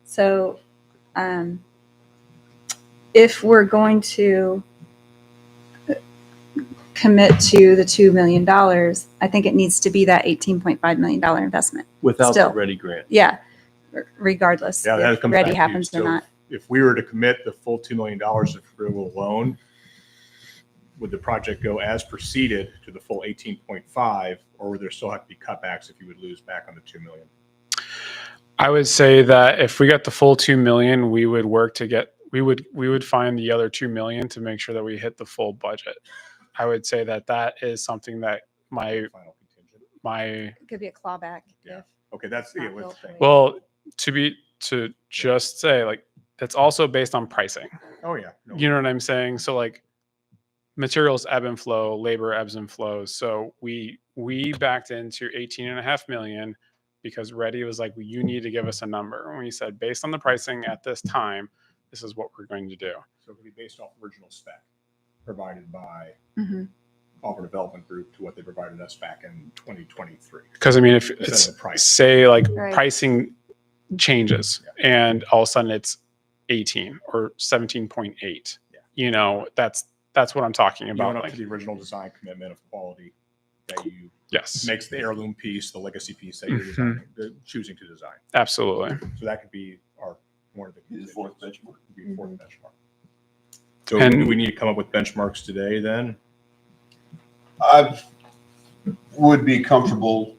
Speaker 1: So if we're going to commit to the $2 million, I think it needs to be that $18.5 million investment.
Speaker 9: Without
Speaker 1: Still.
Speaker 9: the ready grant.
Speaker 1: Yeah, regardless
Speaker 4: Yeah, that
Speaker 1: if
Speaker 4: comes
Speaker 1: ready
Speaker 4: back to you.
Speaker 1: happens or
Speaker 4: So
Speaker 1: not.
Speaker 4: If we were to commit the full $2 million of forgivable loan, would the project go as proceeded to the full 18.5, or would there still have to be cutbacks if you would lose back on the 2 million?
Speaker 8: I would say that if we got the full 2 million, we would work to get, we would find the other 2 million to make sure that we hit the full budget. I would say that is something that
Speaker 4: Final contingent.
Speaker 1: It could be a clawback.
Speaker 4: Yeah.
Speaker 1: If
Speaker 4: Okay, that's
Speaker 1: not
Speaker 4: it.
Speaker 1: built right.
Speaker 8: well, to just say, like, it's also based on pricing.
Speaker 4: Oh yeah. No.
Speaker 8: You know what I'm saying? So like materials ebb and flow, labor ebbs and flows. So we backed into 18.5 million because Ready was like, well, you need to give us a number. And we said, based on the pricing at this time, this is what we're going to do.
Speaker 4: So it could be based off original spec provided by
Speaker 1: Mhm.
Speaker 4: Auburn Development Group to what they provided us back in 2023.
Speaker 8: Because I mean, if
Speaker 4: Instead
Speaker 8: it's
Speaker 4: of the price.
Speaker 8: say like
Speaker 1: Right.
Speaker 8: pricing changes and all of a sudden it's 18 or 17.8,
Speaker 4: Yeah.
Speaker 8: you know, that's what I'm talking
Speaker 4: You
Speaker 8: about.
Speaker 4: went up
Speaker 8: Like,
Speaker 4: to the original design commitment of quality that you
Speaker 8: yes,
Speaker 4: makes the heirloom piece, the legacy piece that you're designing, choosing to design.
Speaker 8: absolutely.
Speaker 4: So that could be one of the
Speaker 10: Be the fourth benchmark.
Speaker 4: Could be a fourth benchmark. So
Speaker 8: And-
Speaker 4: do we need to come up with benchmarks today then?
Speaker 10: I would be comfortable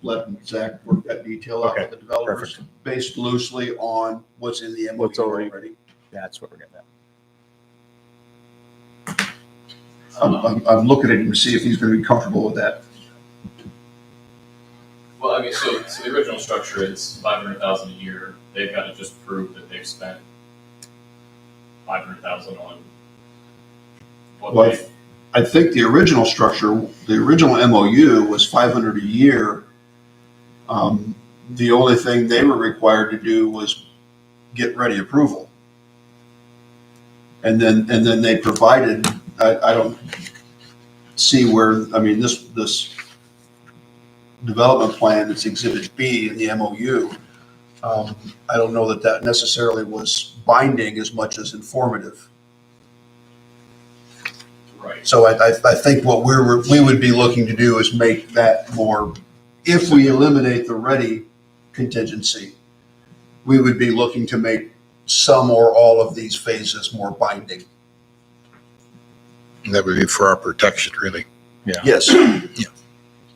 Speaker 10: letting Zach work that detail out with the developers, based loosely on what's in the MOU
Speaker 9: What's already-
Speaker 10: already.
Speaker 4: That's what we're getting at.
Speaker 10: I'm looking at him to see if he's going to be comfortable with that.
Speaker 7: Well, I mean, so the original structure is 500,000 a year. They've got to just prove that they've spent 500,000 on what
Speaker 10: Well,
Speaker 7: they.
Speaker 10: I think the original structure, the original MOU was 500 a year. The only thing they were required to do was get ready approval. And then they provided, I don't see where, I mean, this development plan, it's Exhibit B in the MOU. I don't know that necessarily was binding as much as informative.
Speaker 7: Right.
Speaker 10: So I think what we would be looking to do is make that more, if we eliminate the ready contingency, we would be looking to make some or all of these phases more binding.
Speaker 3: That would be for our protection, really.
Speaker 4: Yeah.
Speaker 10: Yes.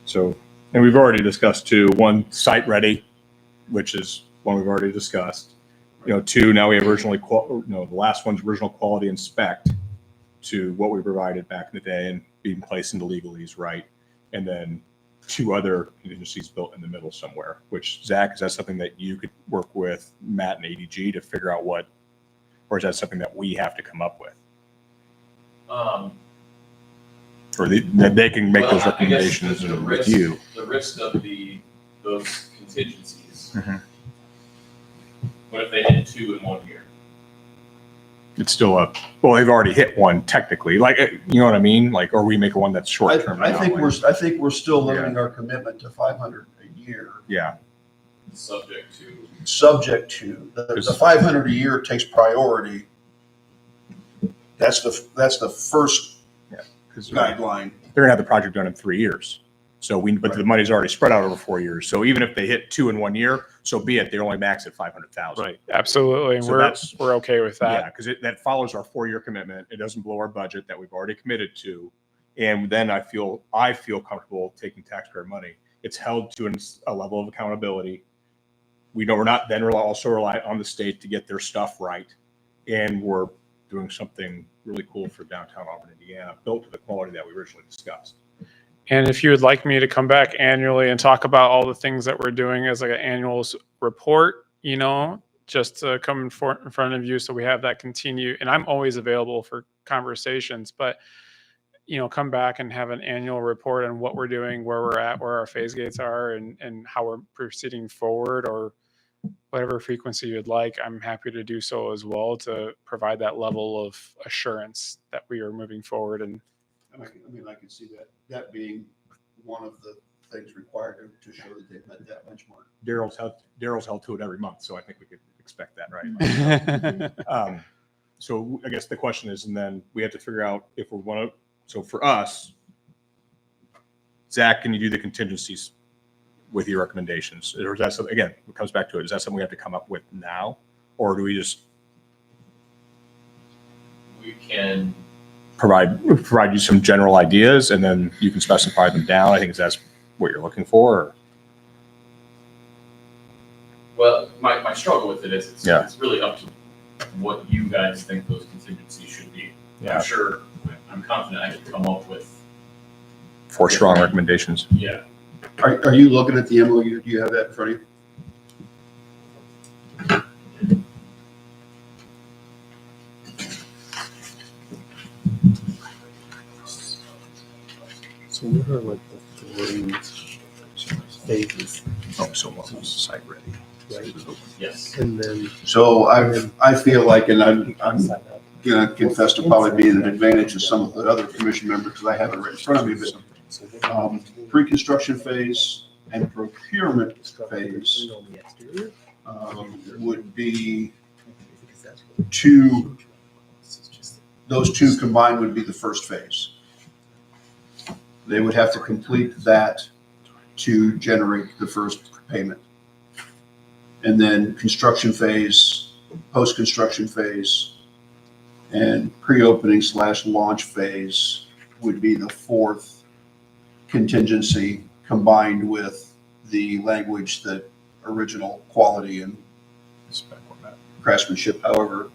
Speaker 4: So, and we've already discussed two, one, site ready, which is one we've already discussed. You know, two, now we have the last one's original quality and spec to what we provided back in the day and being placed into legalese, right? And then two other contingencies built in the middle somewhere, which, Zach, is that something that you could work with Matt and ADG to figure out what, or is that something that we have to come up with? Or that they can make
Speaker 7: Well,
Speaker 4: those
Speaker 7: I guess
Speaker 4: recommendations
Speaker 7: the
Speaker 4: and
Speaker 7: risk-
Speaker 4: review?
Speaker 7: The risk of those contingencies.
Speaker 4: Mhm.
Speaker 7: What if they hit 2 in 1 year?
Speaker 4: It's still well, they've already hit one technically, like, you know what I mean? Like, or we make one that's short term.
Speaker 10: I think we're still limiting our commitment to 500 a year,
Speaker 4: Yeah.
Speaker 7: Subject to.
Speaker 10: subject to the 500 a year takes priority. That's the first
Speaker 4: Because
Speaker 10: guideline.
Speaker 4: they're gonna have the project done in 3 years. But the money's already spread out over 4 years. So even if they hit 2 in 1 year, so be it. They only max at 500,000.
Speaker 9: Right.
Speaker 8: Absolutely. And
Speaker 4: So that's-
Speaker 8: we're okay with
Speaker 4: Yeah,
Speaker 8: that.
Speaker 4: because that follows our 4-year commitment. It doesn't blow our budget that we've already committed to. And then I feel comfortable taking taxpayer money. It's held to a level of accountability. We're not then also rely on the state to get their stuff right. And we're doing something really cool for downtown Auburn, Indiana, built to the quality that we originally discussed.
Speaker 8: And if you would like me to come back annually and talk about all the things that we're doing as like an annual report, just to come in front of you so we have that continue. And I'm always available for conversations, but come back and have an annual report on what we're doing, where we're at, where our phase gates are, and how we're proceeding forward, or whatever frequency you'd like. I'm happy to do so as well to provide that level of assurance that we are moving forward. And
Speaker 10: I can see that being one of the things required to show that they've met that benchmark.
Speaker 4: Daryl's held to it every month, so I think we could expect that, right? So I guess the question is, and then we have to figure out if we want to. So for us, Zach, can you do the contingencies with your recommendations? Or is that something, again, it comes back to it, is that something we have to come up with now? Or do we just
Speaker 7: We can,
Speaker 4: provide you some general ideas and then you can specify them down? I think that's what you're looking for. Or?
Speaker 7: well, my struggle with it is
Speaker 4: Yeah.
Speaker 7: it's really up to what you guys think those contingencies should be.
Speaker 4: Yeah.
Speaker 7: I'm confident I can come up with,
Speaker 4: 4 strong recommendations.
Speaker 7: yeah.
Speaker 10: Are you looking at the MOU? Do you have that in front of you?
Speaker 9: So what are like the 3 phases,
Speaker 4: Oh, so what was site ready?
Speaker 9: right?
Speaker 7: Yes.
Speaker 9: And then
Speaker 10: So I feel like, and I'm going to confess to probably being an advantage of some of the other commission members because I have it right in front of me, but pre-construction phase and procurement phase would be those two combined would be the first phase. They would have to complete that to generate the first payment. And then construction phase, post-construction phase, and pre-opening / launch phase would be the 4th contingency combined with the language that original quality and craftsmanship, however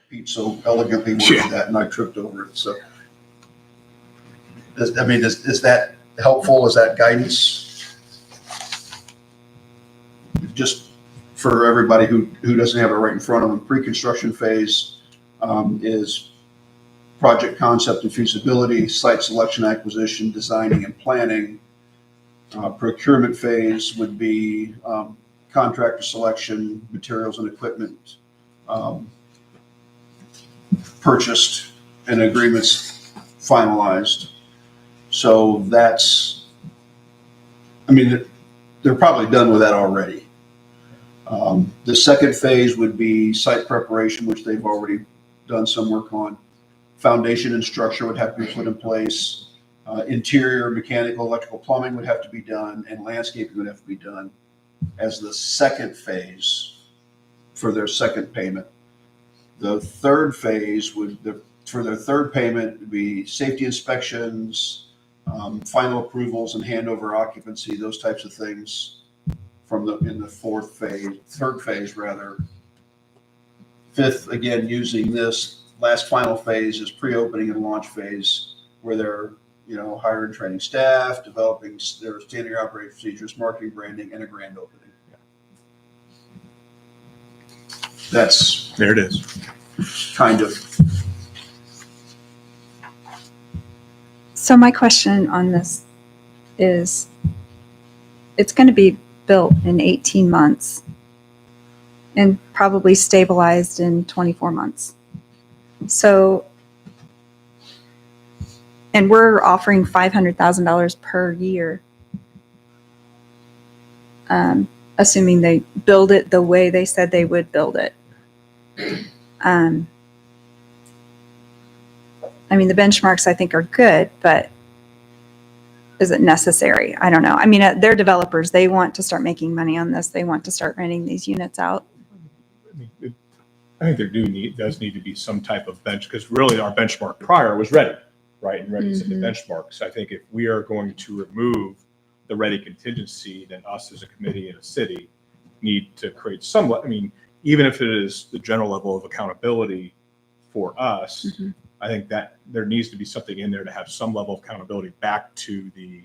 Speaker 10: Pete so elegantly worded that and I tripped over it. So, is that helpful? Is that guidance? Just for everybody who doesn't have it right in front of them, pre-construction phase is project concept and feasibility, site selection, acquisition, designing and planning. Procurement phase would be contractor selection, materials and equipment purchased and agreements finalized. So they're probably done with that already. The second phase would be site preparation, which they've already done some work on. Foundation and structure would have to be put in place. Interior, mechanical, electrical, plumbing would have to be done, and landscaping would have to be done as the second phase for their second payment. The third phase for their third payment would be safety inspections, final approvals and handover occupancy, those types of things in the third phase rather. Fifth, again, using this last final phase is pre-opening and launch phase where they're, hiring, training staff, developing their standard operating procedures, marketing, branding, and a grand opening.
Speaker 4: There it is.
Speaker 10: Kind of.
Speaker 1: So my question on this is, it's going to be built in 18 months and probably stabilized in 24 months. So, and we're offering $500,000 per year, assuming they build it the way they said they would build it. The benchmarks I think are good, but is it necessary? I don't know. I mean, they're developers. They want to start making money on this. They want to start renting these units out.
Speaker 4: I mean, I think there does need to be some type of bench, because really our benchmark prior was Ready, right? And Ready's in the benchmarks. I think if we are going to remove the Ready contingency, then us as a committee and a city need to create somewhat, I mean, even if it is the general level of accountability for us, I think that there needs to be something in there to have some level of accountability back to the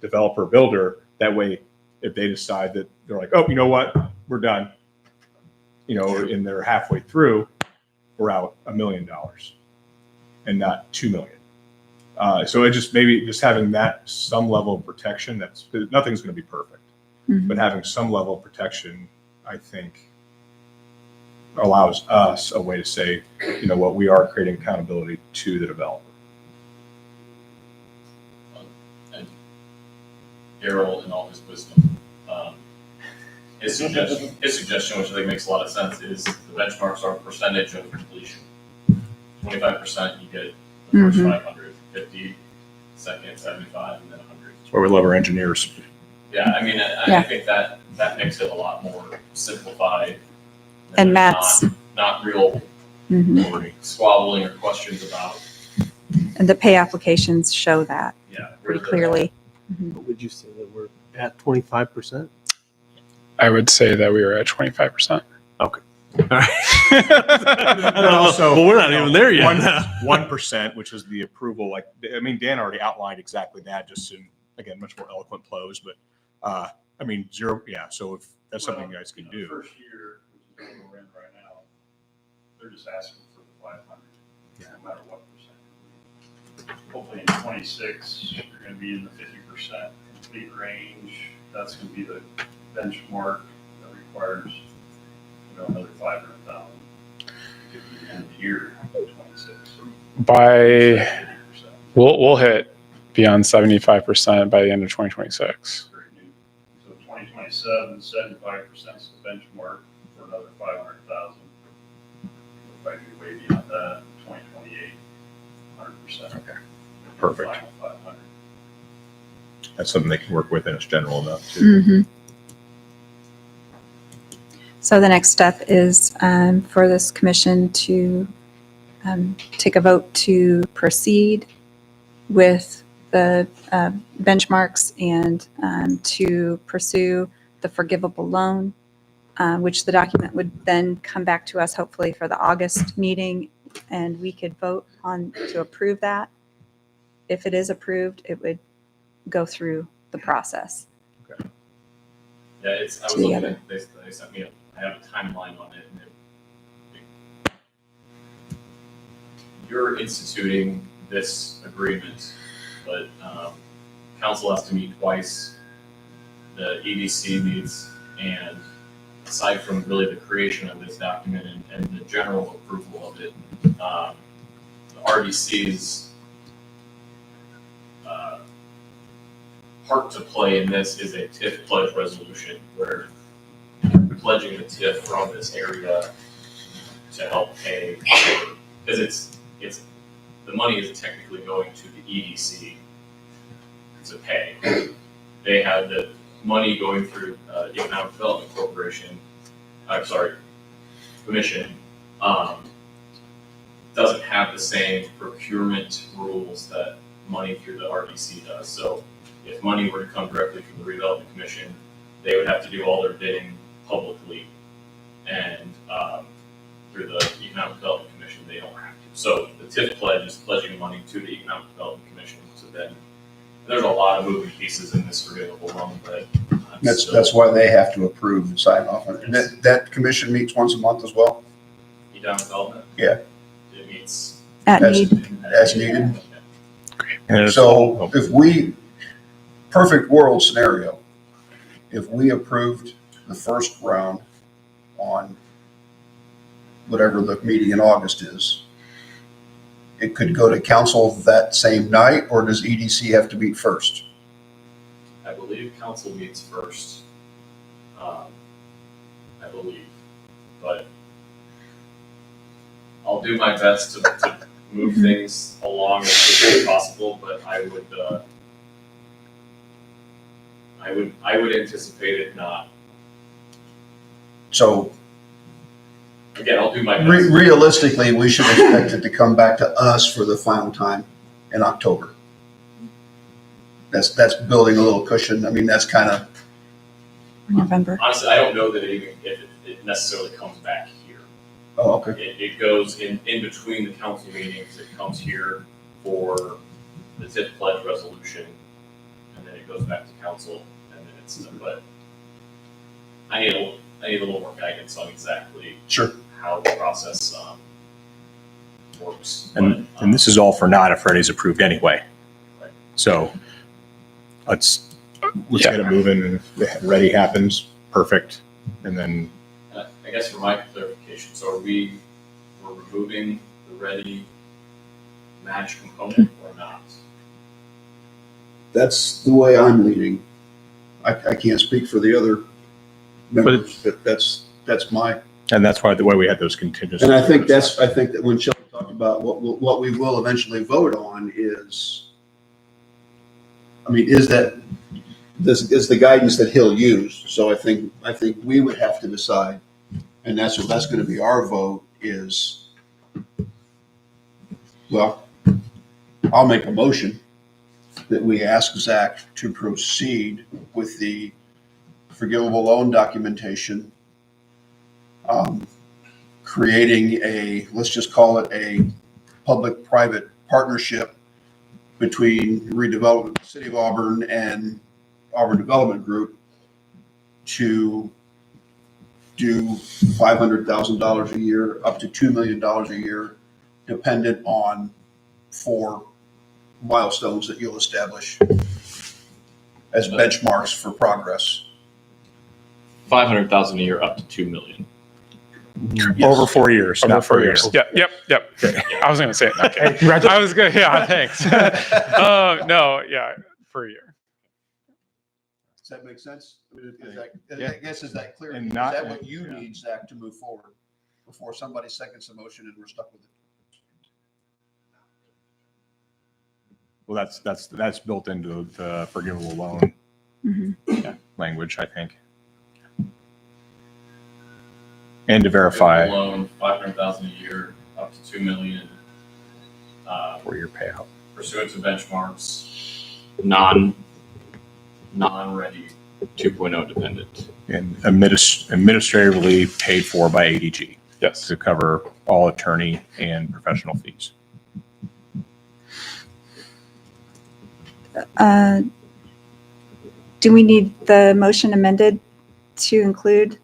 Speaker 4: developer builder. That way, if they decide that they're like, oh, you know what, we're done, and they're halfway through, we're out $1 million and not $2 million. So it just maybe just having that some level of protection. That's nothing's going to be perfect, but having some level of protection, I think, allows us a way to say, what, we are creating accountability to the developer.
Speaker 7: And Daryl, in all his wisdom, his suggestion, which I think makes a lot of sense, is the benchmarks are percentage of completion. 25% you get the first 500, 50, second 75, and then 100.
Speaker 4: That's why we love our engineers.
Speaker 7: Yeah, I mean, I think that makes it a lot more simplified.
Speaker 1: And
Speaker 7: there's
Speaker 1: Matt's
Speaker 7: not real squabbling or questions about.
Speaker 1: and the pay applications show that pretty
Speaker 7: where
Speaker 1: clearly.
Speaker 9: Would you say that we're at 25%?
Speaker 8: I would say that we were at 25%.
Speaker 9: Okay. All right.
Speaker 4: Also,
Speaker 9: well, we're not even there yet.
Speaker 4: 1%, which is the approval. Like, I mean, Dan already outlined exactly that, just in, again, much more eloquent prose. But I mean, 0. Yeah. So if that's something you guys can do.
Speaker 5: First year, which is what we're in right now, they're just asking for the 500, no matter what percent. Hopefully in 26, you're going to be in the 50% complete range. That's going to be the benchmark that requires, another 500,000 to get to the end of the year, 26.
Speaker 8: We'll hit beyond 75% by the end of 2026.
Speaker 5: Very new. So 2027, 75% is the benchmark for another 500,000. If I do way beyond that, 2028, 100%.
Speaker 4: Okay. Perfect.
Speaker 5: Final 500.
Speaker 4: That's something they can work with, and it's general enough too.
Speaker 1: So the next step is for this commission to take a vote to proceed with the benchmarks and to pursue the forgivable loan, which the document would then come back to us hopefully for the August meeting, and we could vote on to approve that. If it is approved, it would go through the process.
Speaker 7: Yeah, I was looking at, they sent me I have a timeline on it. And you're instituting this agreement, but council has to meet twice. The EDC meets, and aside from really the creation of this document and the general approval of it, the RDC's part to play in this is a TIF pledge resolution where we're pledging the TIF from this area to help pay, because it's the money is technically going to the EDC to pay. They have the money going through Economic Development Corporation. Commission. Doesn't have the same procurement rules that money through the RDC does. So if money were to come directly from the Redevelopment Commission, they would have to do all their bidding publicly, and through the Economic Development Commission, they don't have to. So the TIF pledge is pledging money to the Economic Development Commission. So then there's a lot of moving pieces in this forgivable loan, but
Speaker 10: That's why they have to approve and sign off on it. That commission meets once a month as well?
Speaker 7: Economic Development.
Speaker 10: Yeah.
Speaker 7: It meets
Speaker 1: At
Speaker 10: As-
Speaker 1: need.
Speaker 10: As needed.
Speaker 4: And it's
Speaker 10: So if we, perfect world scenario, if we approved the first round on whatever the meeting in August is, it could go to council that same night, or does EDC have to meet first?
Speaker 7: I believe council meets first. I believe, but I'll do my best to move things along as quickly as possible. But I would, I would anticipate it not.
Speaker 10: So
Speaker 7: Again, I'll do my best.
Speaker 10: realistically, we should expect it to come back to us for the final time in October. That's building a little cushion. I mean, that's kind of,
Speaker 1: November.
Speaker 7: Honestly, I don't know that if it necessarily comes back here.
Speaker 10: oh, okay.
Speaker 7: It goes in between the council meetings, it comes here for the TIF pledge resolution, and then it goes back to council, and then it's, but I need a little more guidance on exactly
Speaker 10: Sure.
Speaker 7: how the process works.
Speaker 4: And
Speaker 7: But,
Speaker 4: this is all for not if Freddie's approved anyway.
Speaker 7: Right.
Speaker 4: So let's get it moving, and if ready happens, perfect. And then
Speaker 7: I guess for my clarification, so we're removing the ready match component or not?
Speaker 10: That's the way I'm leaning. I can't speak for the other members, but that's my,
Speaker 4: and that's why the way we had those contingencies.
Speaker 10: and I think that when Shelley talked about what we will eventually vote on is, I mean, is that, this is the guidance that he'll use. So I think we would have to decide, and that's going to be our vote is, well, I'll make a motion that we ask Zach to proceed with the forgivable loan documentation, creating let's just call it a public-private partnership between redevelopment, City of Auburn and Auburn Development Group to do $500,000 a year, up to $2 million a year, dependent on 4 milestones that you'll establish as benchmarks for progress.
Speaker 7: 500,000 a year up to 2 million.
Speaker 4: Over 4 years,
Speaker 8: Over
Speaker 4: not 4 years.
Speaker 8: Yep. I was going to say, okay. I was good. Yeah, thanks. No, yeah, for a year.
Speaker 10: Does that make sense? I mean,
Speaker 4: Yeah.
Speaker 10: I guess, is that clear?
Speaker 4: And
Speaker 10: Is
Speaker 4: not-
Speaker 10: that what you
Speaker 4: yeah.
Speaker 10: need, Zach, to move forward before somebody seconds the motion and we're stuck with it?
Speaker 4: Well, that's built into the forgivable loan
Speaker 1: Mhm.
Speaker 4: language, I think. And to verify
Speaker 7: Loan, 500,000 a year, up to 2 million.
Speaker 4: 4-year payout.
Speaker 7: Pursuant to benchmarks, non-ready 2.0 dependent.
Speaker 4: And administratively paid for by ADG
Speaker 8: Yes.
Speaker 4: to cover all attorney and professional fees.
Speaker 1: Do we need the motion amended to include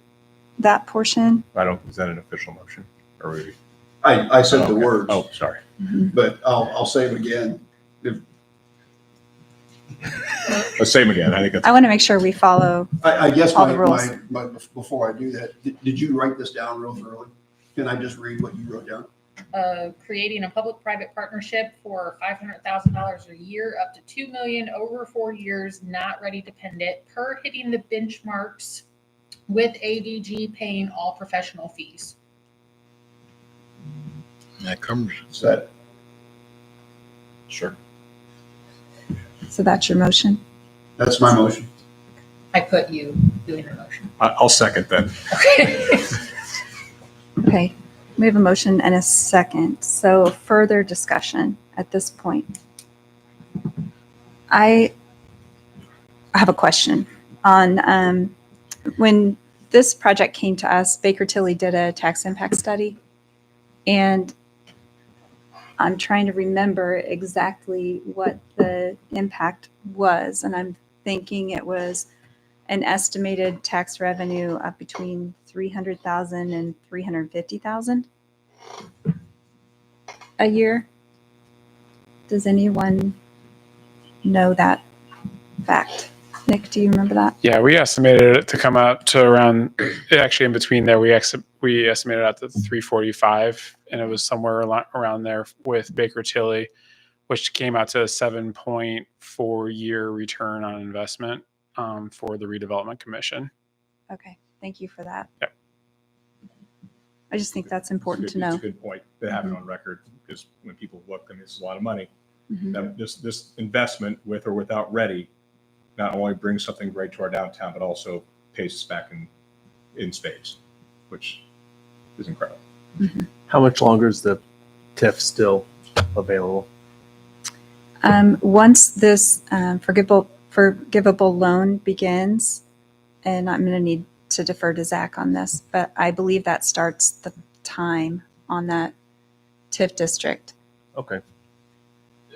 Speaker 1: that portion?
Speaker 4: Is that an official motion? Or we?
Speaker 10: I said the
Speaker 4: Okay.
Speaker 10: words,
Speaker 4: Oh, sorry.
Speaker 10: but I'll say it again.
Speaker 4: Let's say them again. I think that's.
Speaker 1: I want to make sure we follow.
Speaker 10: I guess
Speaker 1: All the rules.
Speaker 10: before I do that, did you write this down real thoroughly? Can I just read what you wrote down?
Speaker 2: Creating a public-private partnership for $500,000 a year, up to 2 million over 4 years, not ready dependent, per hitting the benchmarks, with ADG paying all professional fees.
Speaker 3: That covers.
Speaker 10: Is that,
Speaker 7: Sure.
Speaker 1: So that's your motion.
Speaker 10: that's my motion.
Speaker 2: I put you doing the motion.
Speaker 4: I'll second that.
Speaker 2: Okay.
Speaker 1: Okay. We have a motion and a second. So further discussion at this point. I have a question on when this project came to us, Baker Tilly did a tax impact study, and I'm trying to remember exactly what the impact was, and I'm thinking it was an estimated tax revenue up between $300,000 and $350,000 a year. Does anyone know that fact? Nick, do you remember that?
Speaker 8: Yeah, we estimated it to come out to around, actually in between there, we estimated out to 345, and it was somewhere around there with Baker Tilly, which came out to a 7.4-year return on investment for the Redevelopment Commission.
Speaker 1: Okay, thank you for that.
Speaker 8: Yep.
Speaker 1: I just think that's important to
Speaker 4: It's
Speaker 1: know.
Speaker 4: a good point to have it on record, because when people look, I mean, it's a lot of money.
Speaker 1: Mhm.
Speaker 4: This investment, with or without ready, not only brings something great to our downtown, but also pays us back in spades, which is incredible.
Speaker 9: How much longer is the TIF still available?
Speaker 1: Once this forgivable loan begins, and I'm going to need to defer to Zach on this, but I believe that starts the time on that TIF district,
Speaker 9: Okay.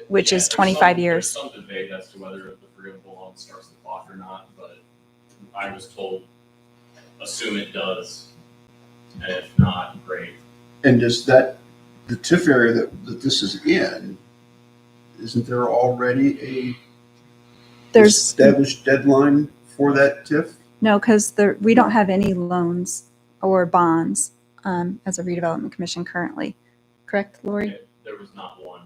Speaker 1: which
Speaker 7: Yeah,
Speaker 1: is
Speaker 7: there's
Speaker 1: 25 years.
Speaker 7: There's some debate as to whether the forgivable loan starts the clock or not, but I was told, assume it does, and if not, great.
Speaker 10: And does the TIF area that this is in, isn't there already a
Speaker 1: There's
Speaker 10: established deadline for that TIF?
Speaker 1: no, because we don't have any loans or bonds as a redevelopment commission currently. Correct, Lori?
Speaker 7: There was not one.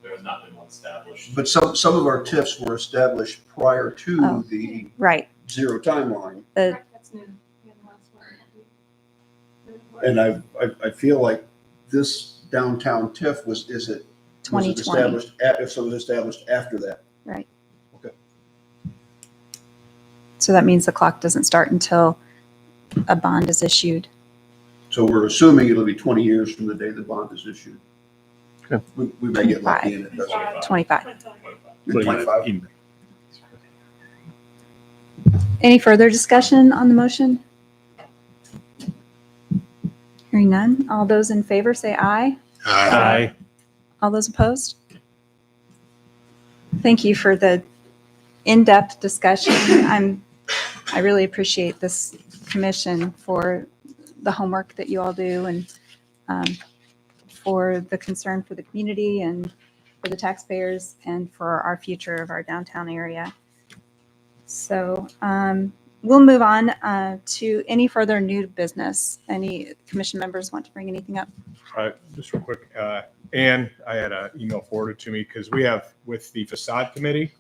Speaker 7: There has not been one established.
Speaker 10: But some of our TIFs were established prior to
Speaker 1: Oh.
Speaker 10: the
Speaker 1: Right.
Speaker 10: zero timeline.
Speaker 1: The,
Speaker 10: And I feel like this downtown TIF was it
Speaker 1: 2020.
Speaker 10: established, if it was established after that?
Speaker 1: Right.
Speaker 10: Okay.
Speaker 1: So that means the clock doesn't start until a bond is issued.
Speaker 10: So we're assuming it'll be 20 years from the day the bond is issued.
Speaker 9: Okay.
Speaker 10: We may get lucky and it doesn't.
Speaker 1: 25.
Speaker 10: 25.
Speaker 1: Any further discussion on the motion? Hearing none. All those in favor say aye.
Speaker 9: Aye.
Speaker 1: All those opposed? Thank you for the in-depth discussion. I really appreciate this commission for the homework that you all do and for the concern for the community and for the taxpayers and for our future of our downtown area. So we'll move on to any further new business. Any commission members want to bring anything up?
Speaker 4: Just real quick, Ann, I had an email forwarded to me because we have, with the facade committee,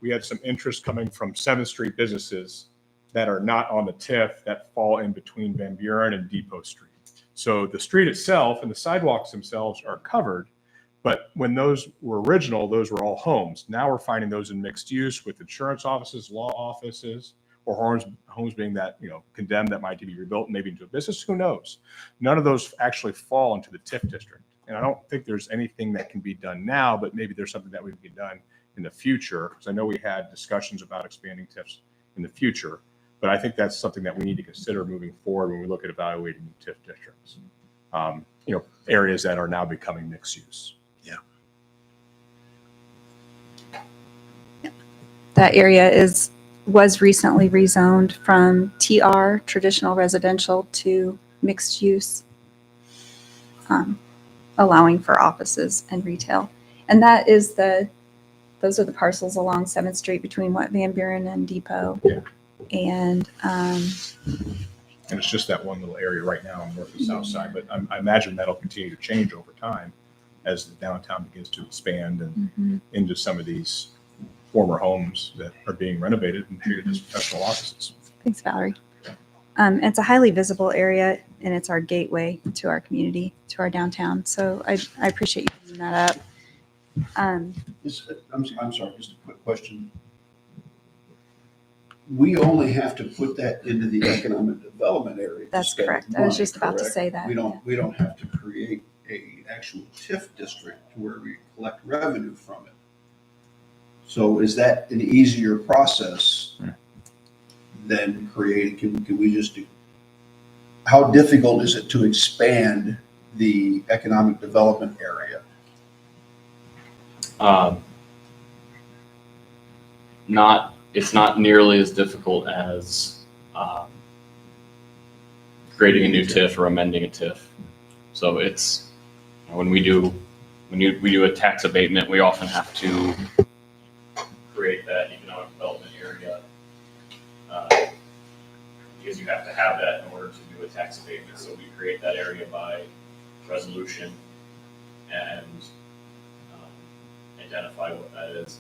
Speaker 4: we had some interest coming from 7th Street businesses that are not on the TIF that fall in between Van Buren and Depot Street. So the street itself and the sidewalks themselves are covered, but when those were original, those were all homes. Now we're finding those in mixed use with insurance offices, law offices, or homes being that, condemned that might be rebuilt maybe into a business, who knows? None of those actually fall into the TIF district. And I don't think there's anything that can be done now, but maybe there's something that would be done in the future, because I know we had discussions about expanding TIFs in the future, but I think that's something that we need to consider moving forward when we look at evaluating new TIF districts. Areas that are now becoming mixed use.
Speaker 1: That area was recently rezoned from TR, traditional residential, to mixed use, allowing for offices and retail. And those are the parcels along 7th Street between Van Buren and Depot.
Speaker 4: Yeah.
Speaker 1: And
Speaker 4: And it's just that one little area right now on the north and south side, but I imagine that'll continue to change over time as the downtown begins to expand and into some of these former homes that are being renovated and treated as professional offices.
Speaker 1: thanks, Valerie. It's a highly visible area, and it's our gateway to our community, to our downtown. So I appreciate you bringing that up.
Speaker 10: I'm sorry, just a quick question. We only have to put that into the economic development area. to
Speaker 1: That's
Speaker 10: spend
Speaker 1: correct. I was
Speaker 10: money,
Speaker 1: just about to
Speaker 10: correct?
Speaker 1: say that.
Speaker 10: We don't have to create a actual TIF district where we collect revenue from it. So is that an easier process than creating, can we just do? How difficult is it to expand the economic development area?
Speaker 7: It's not nearly as difficult as creating a new TIF or amending a TIF. So it's, when we do a tax abatement, we often have to create that economic development area because you have to have that in order to do a tax abatement. So we create that area by resolution and identify what that is.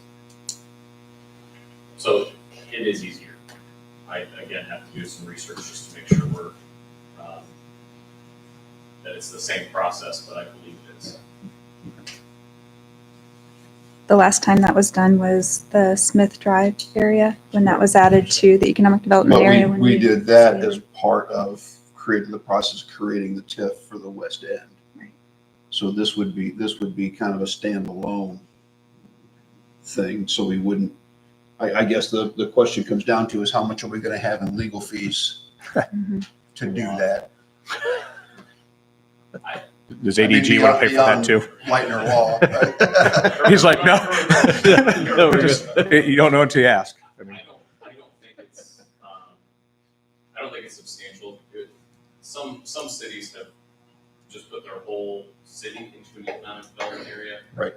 Speaker 7: So it is easier. I, again, have to do some research just to make sure we're, that it's the same process, but I believe it is.
Speaker 1: The last time that was done was the Smith Drive area, when that was added to the economic development
Speaker 10: But
Speaker 1: area.
Speaker 10: we,
Speaker 1: when
Speaker 10: we did that as
Speaker 1: created-
Speaker 10: part of creating the process, of creating the TIF for the west end.
Speaker 1: Right.
Speaker 10: So this would be kind of a standalone thing, so we wouldn't, I guess the question comes down to is how much are we gonna have in legal fees
Speaker 1: Mhm.
Speaker 10: to do that?
Speaker 4: Does ADG want to pay for that too?
Speaker 10: Lightner law, but.
Speaker 4: He's like, no.
Speaker 9: No, we're
Speaker 4: Just- You don't know until you ask. I mean,
Speaker 7: I don't think it's, I don't think it's substantial. Some cities have just put their whole city into an economic development area.
Speaker 10: Right.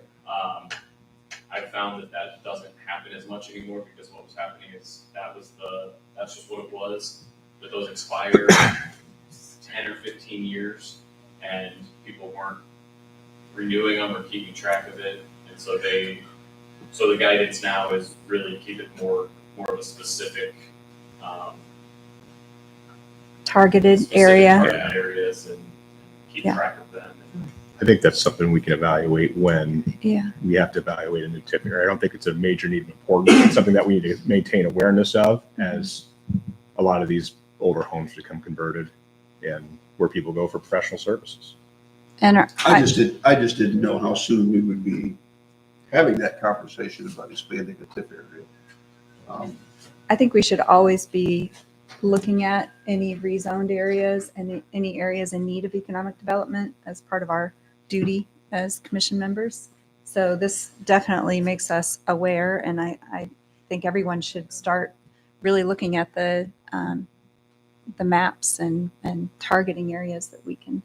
Speaker 7: I've found that doesn't happen as much anymore because what was happening is that's just what it was. But those expire 10 or 15 years and people weren't renewing them or keeping track of it. And so the guidance now is really keep it more of a specific,
Speaker 1: Targeted
Speaker 7: specific
Speaker 1: area.
Speaker 7: target areas and keep
Speaker 1: Yeah.
Speaker 7: track of them.
Speaker 4: I think that's something we can evaluate when
Speaker 1: Yeah.
Speaker 4: we have to evaluate a new tip area. I don't think it's a major need of importance. It's something that we need to maintain awareness of as a lot of these older homes become converted and where people go for professional services.
Speaker 1: And
Speaker 10: I just didn't know how soon we would be having that conversation about expanding the TIF area.
Speaker 1: I think we should always be looking at any rezoned areas and any areas in need of economic development as part of our duty as commission members. So this definitely makes us aware, and I think everyone should start really looking at the maps and targeting areas that we can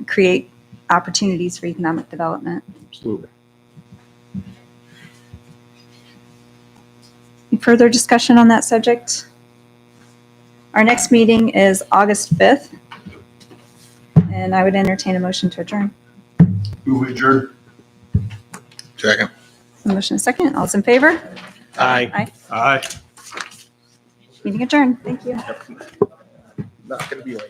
Speaker 1: create opportunities for economic development.
Speaker 4: Absolutely.
Speaker 1: Any further discussion on that subject? Our next meeting is August 5th, and I would entertain a motion to adjourn.
Speaker 10: Move adjourned.
Speaker 3: Second.
Speaker 1: A motion is second. All's in favor?
Speaker 9: Aye.
Speaker 1: Aye. Meeting adjourned. Thank you.
Speaker 4: Not going to be late.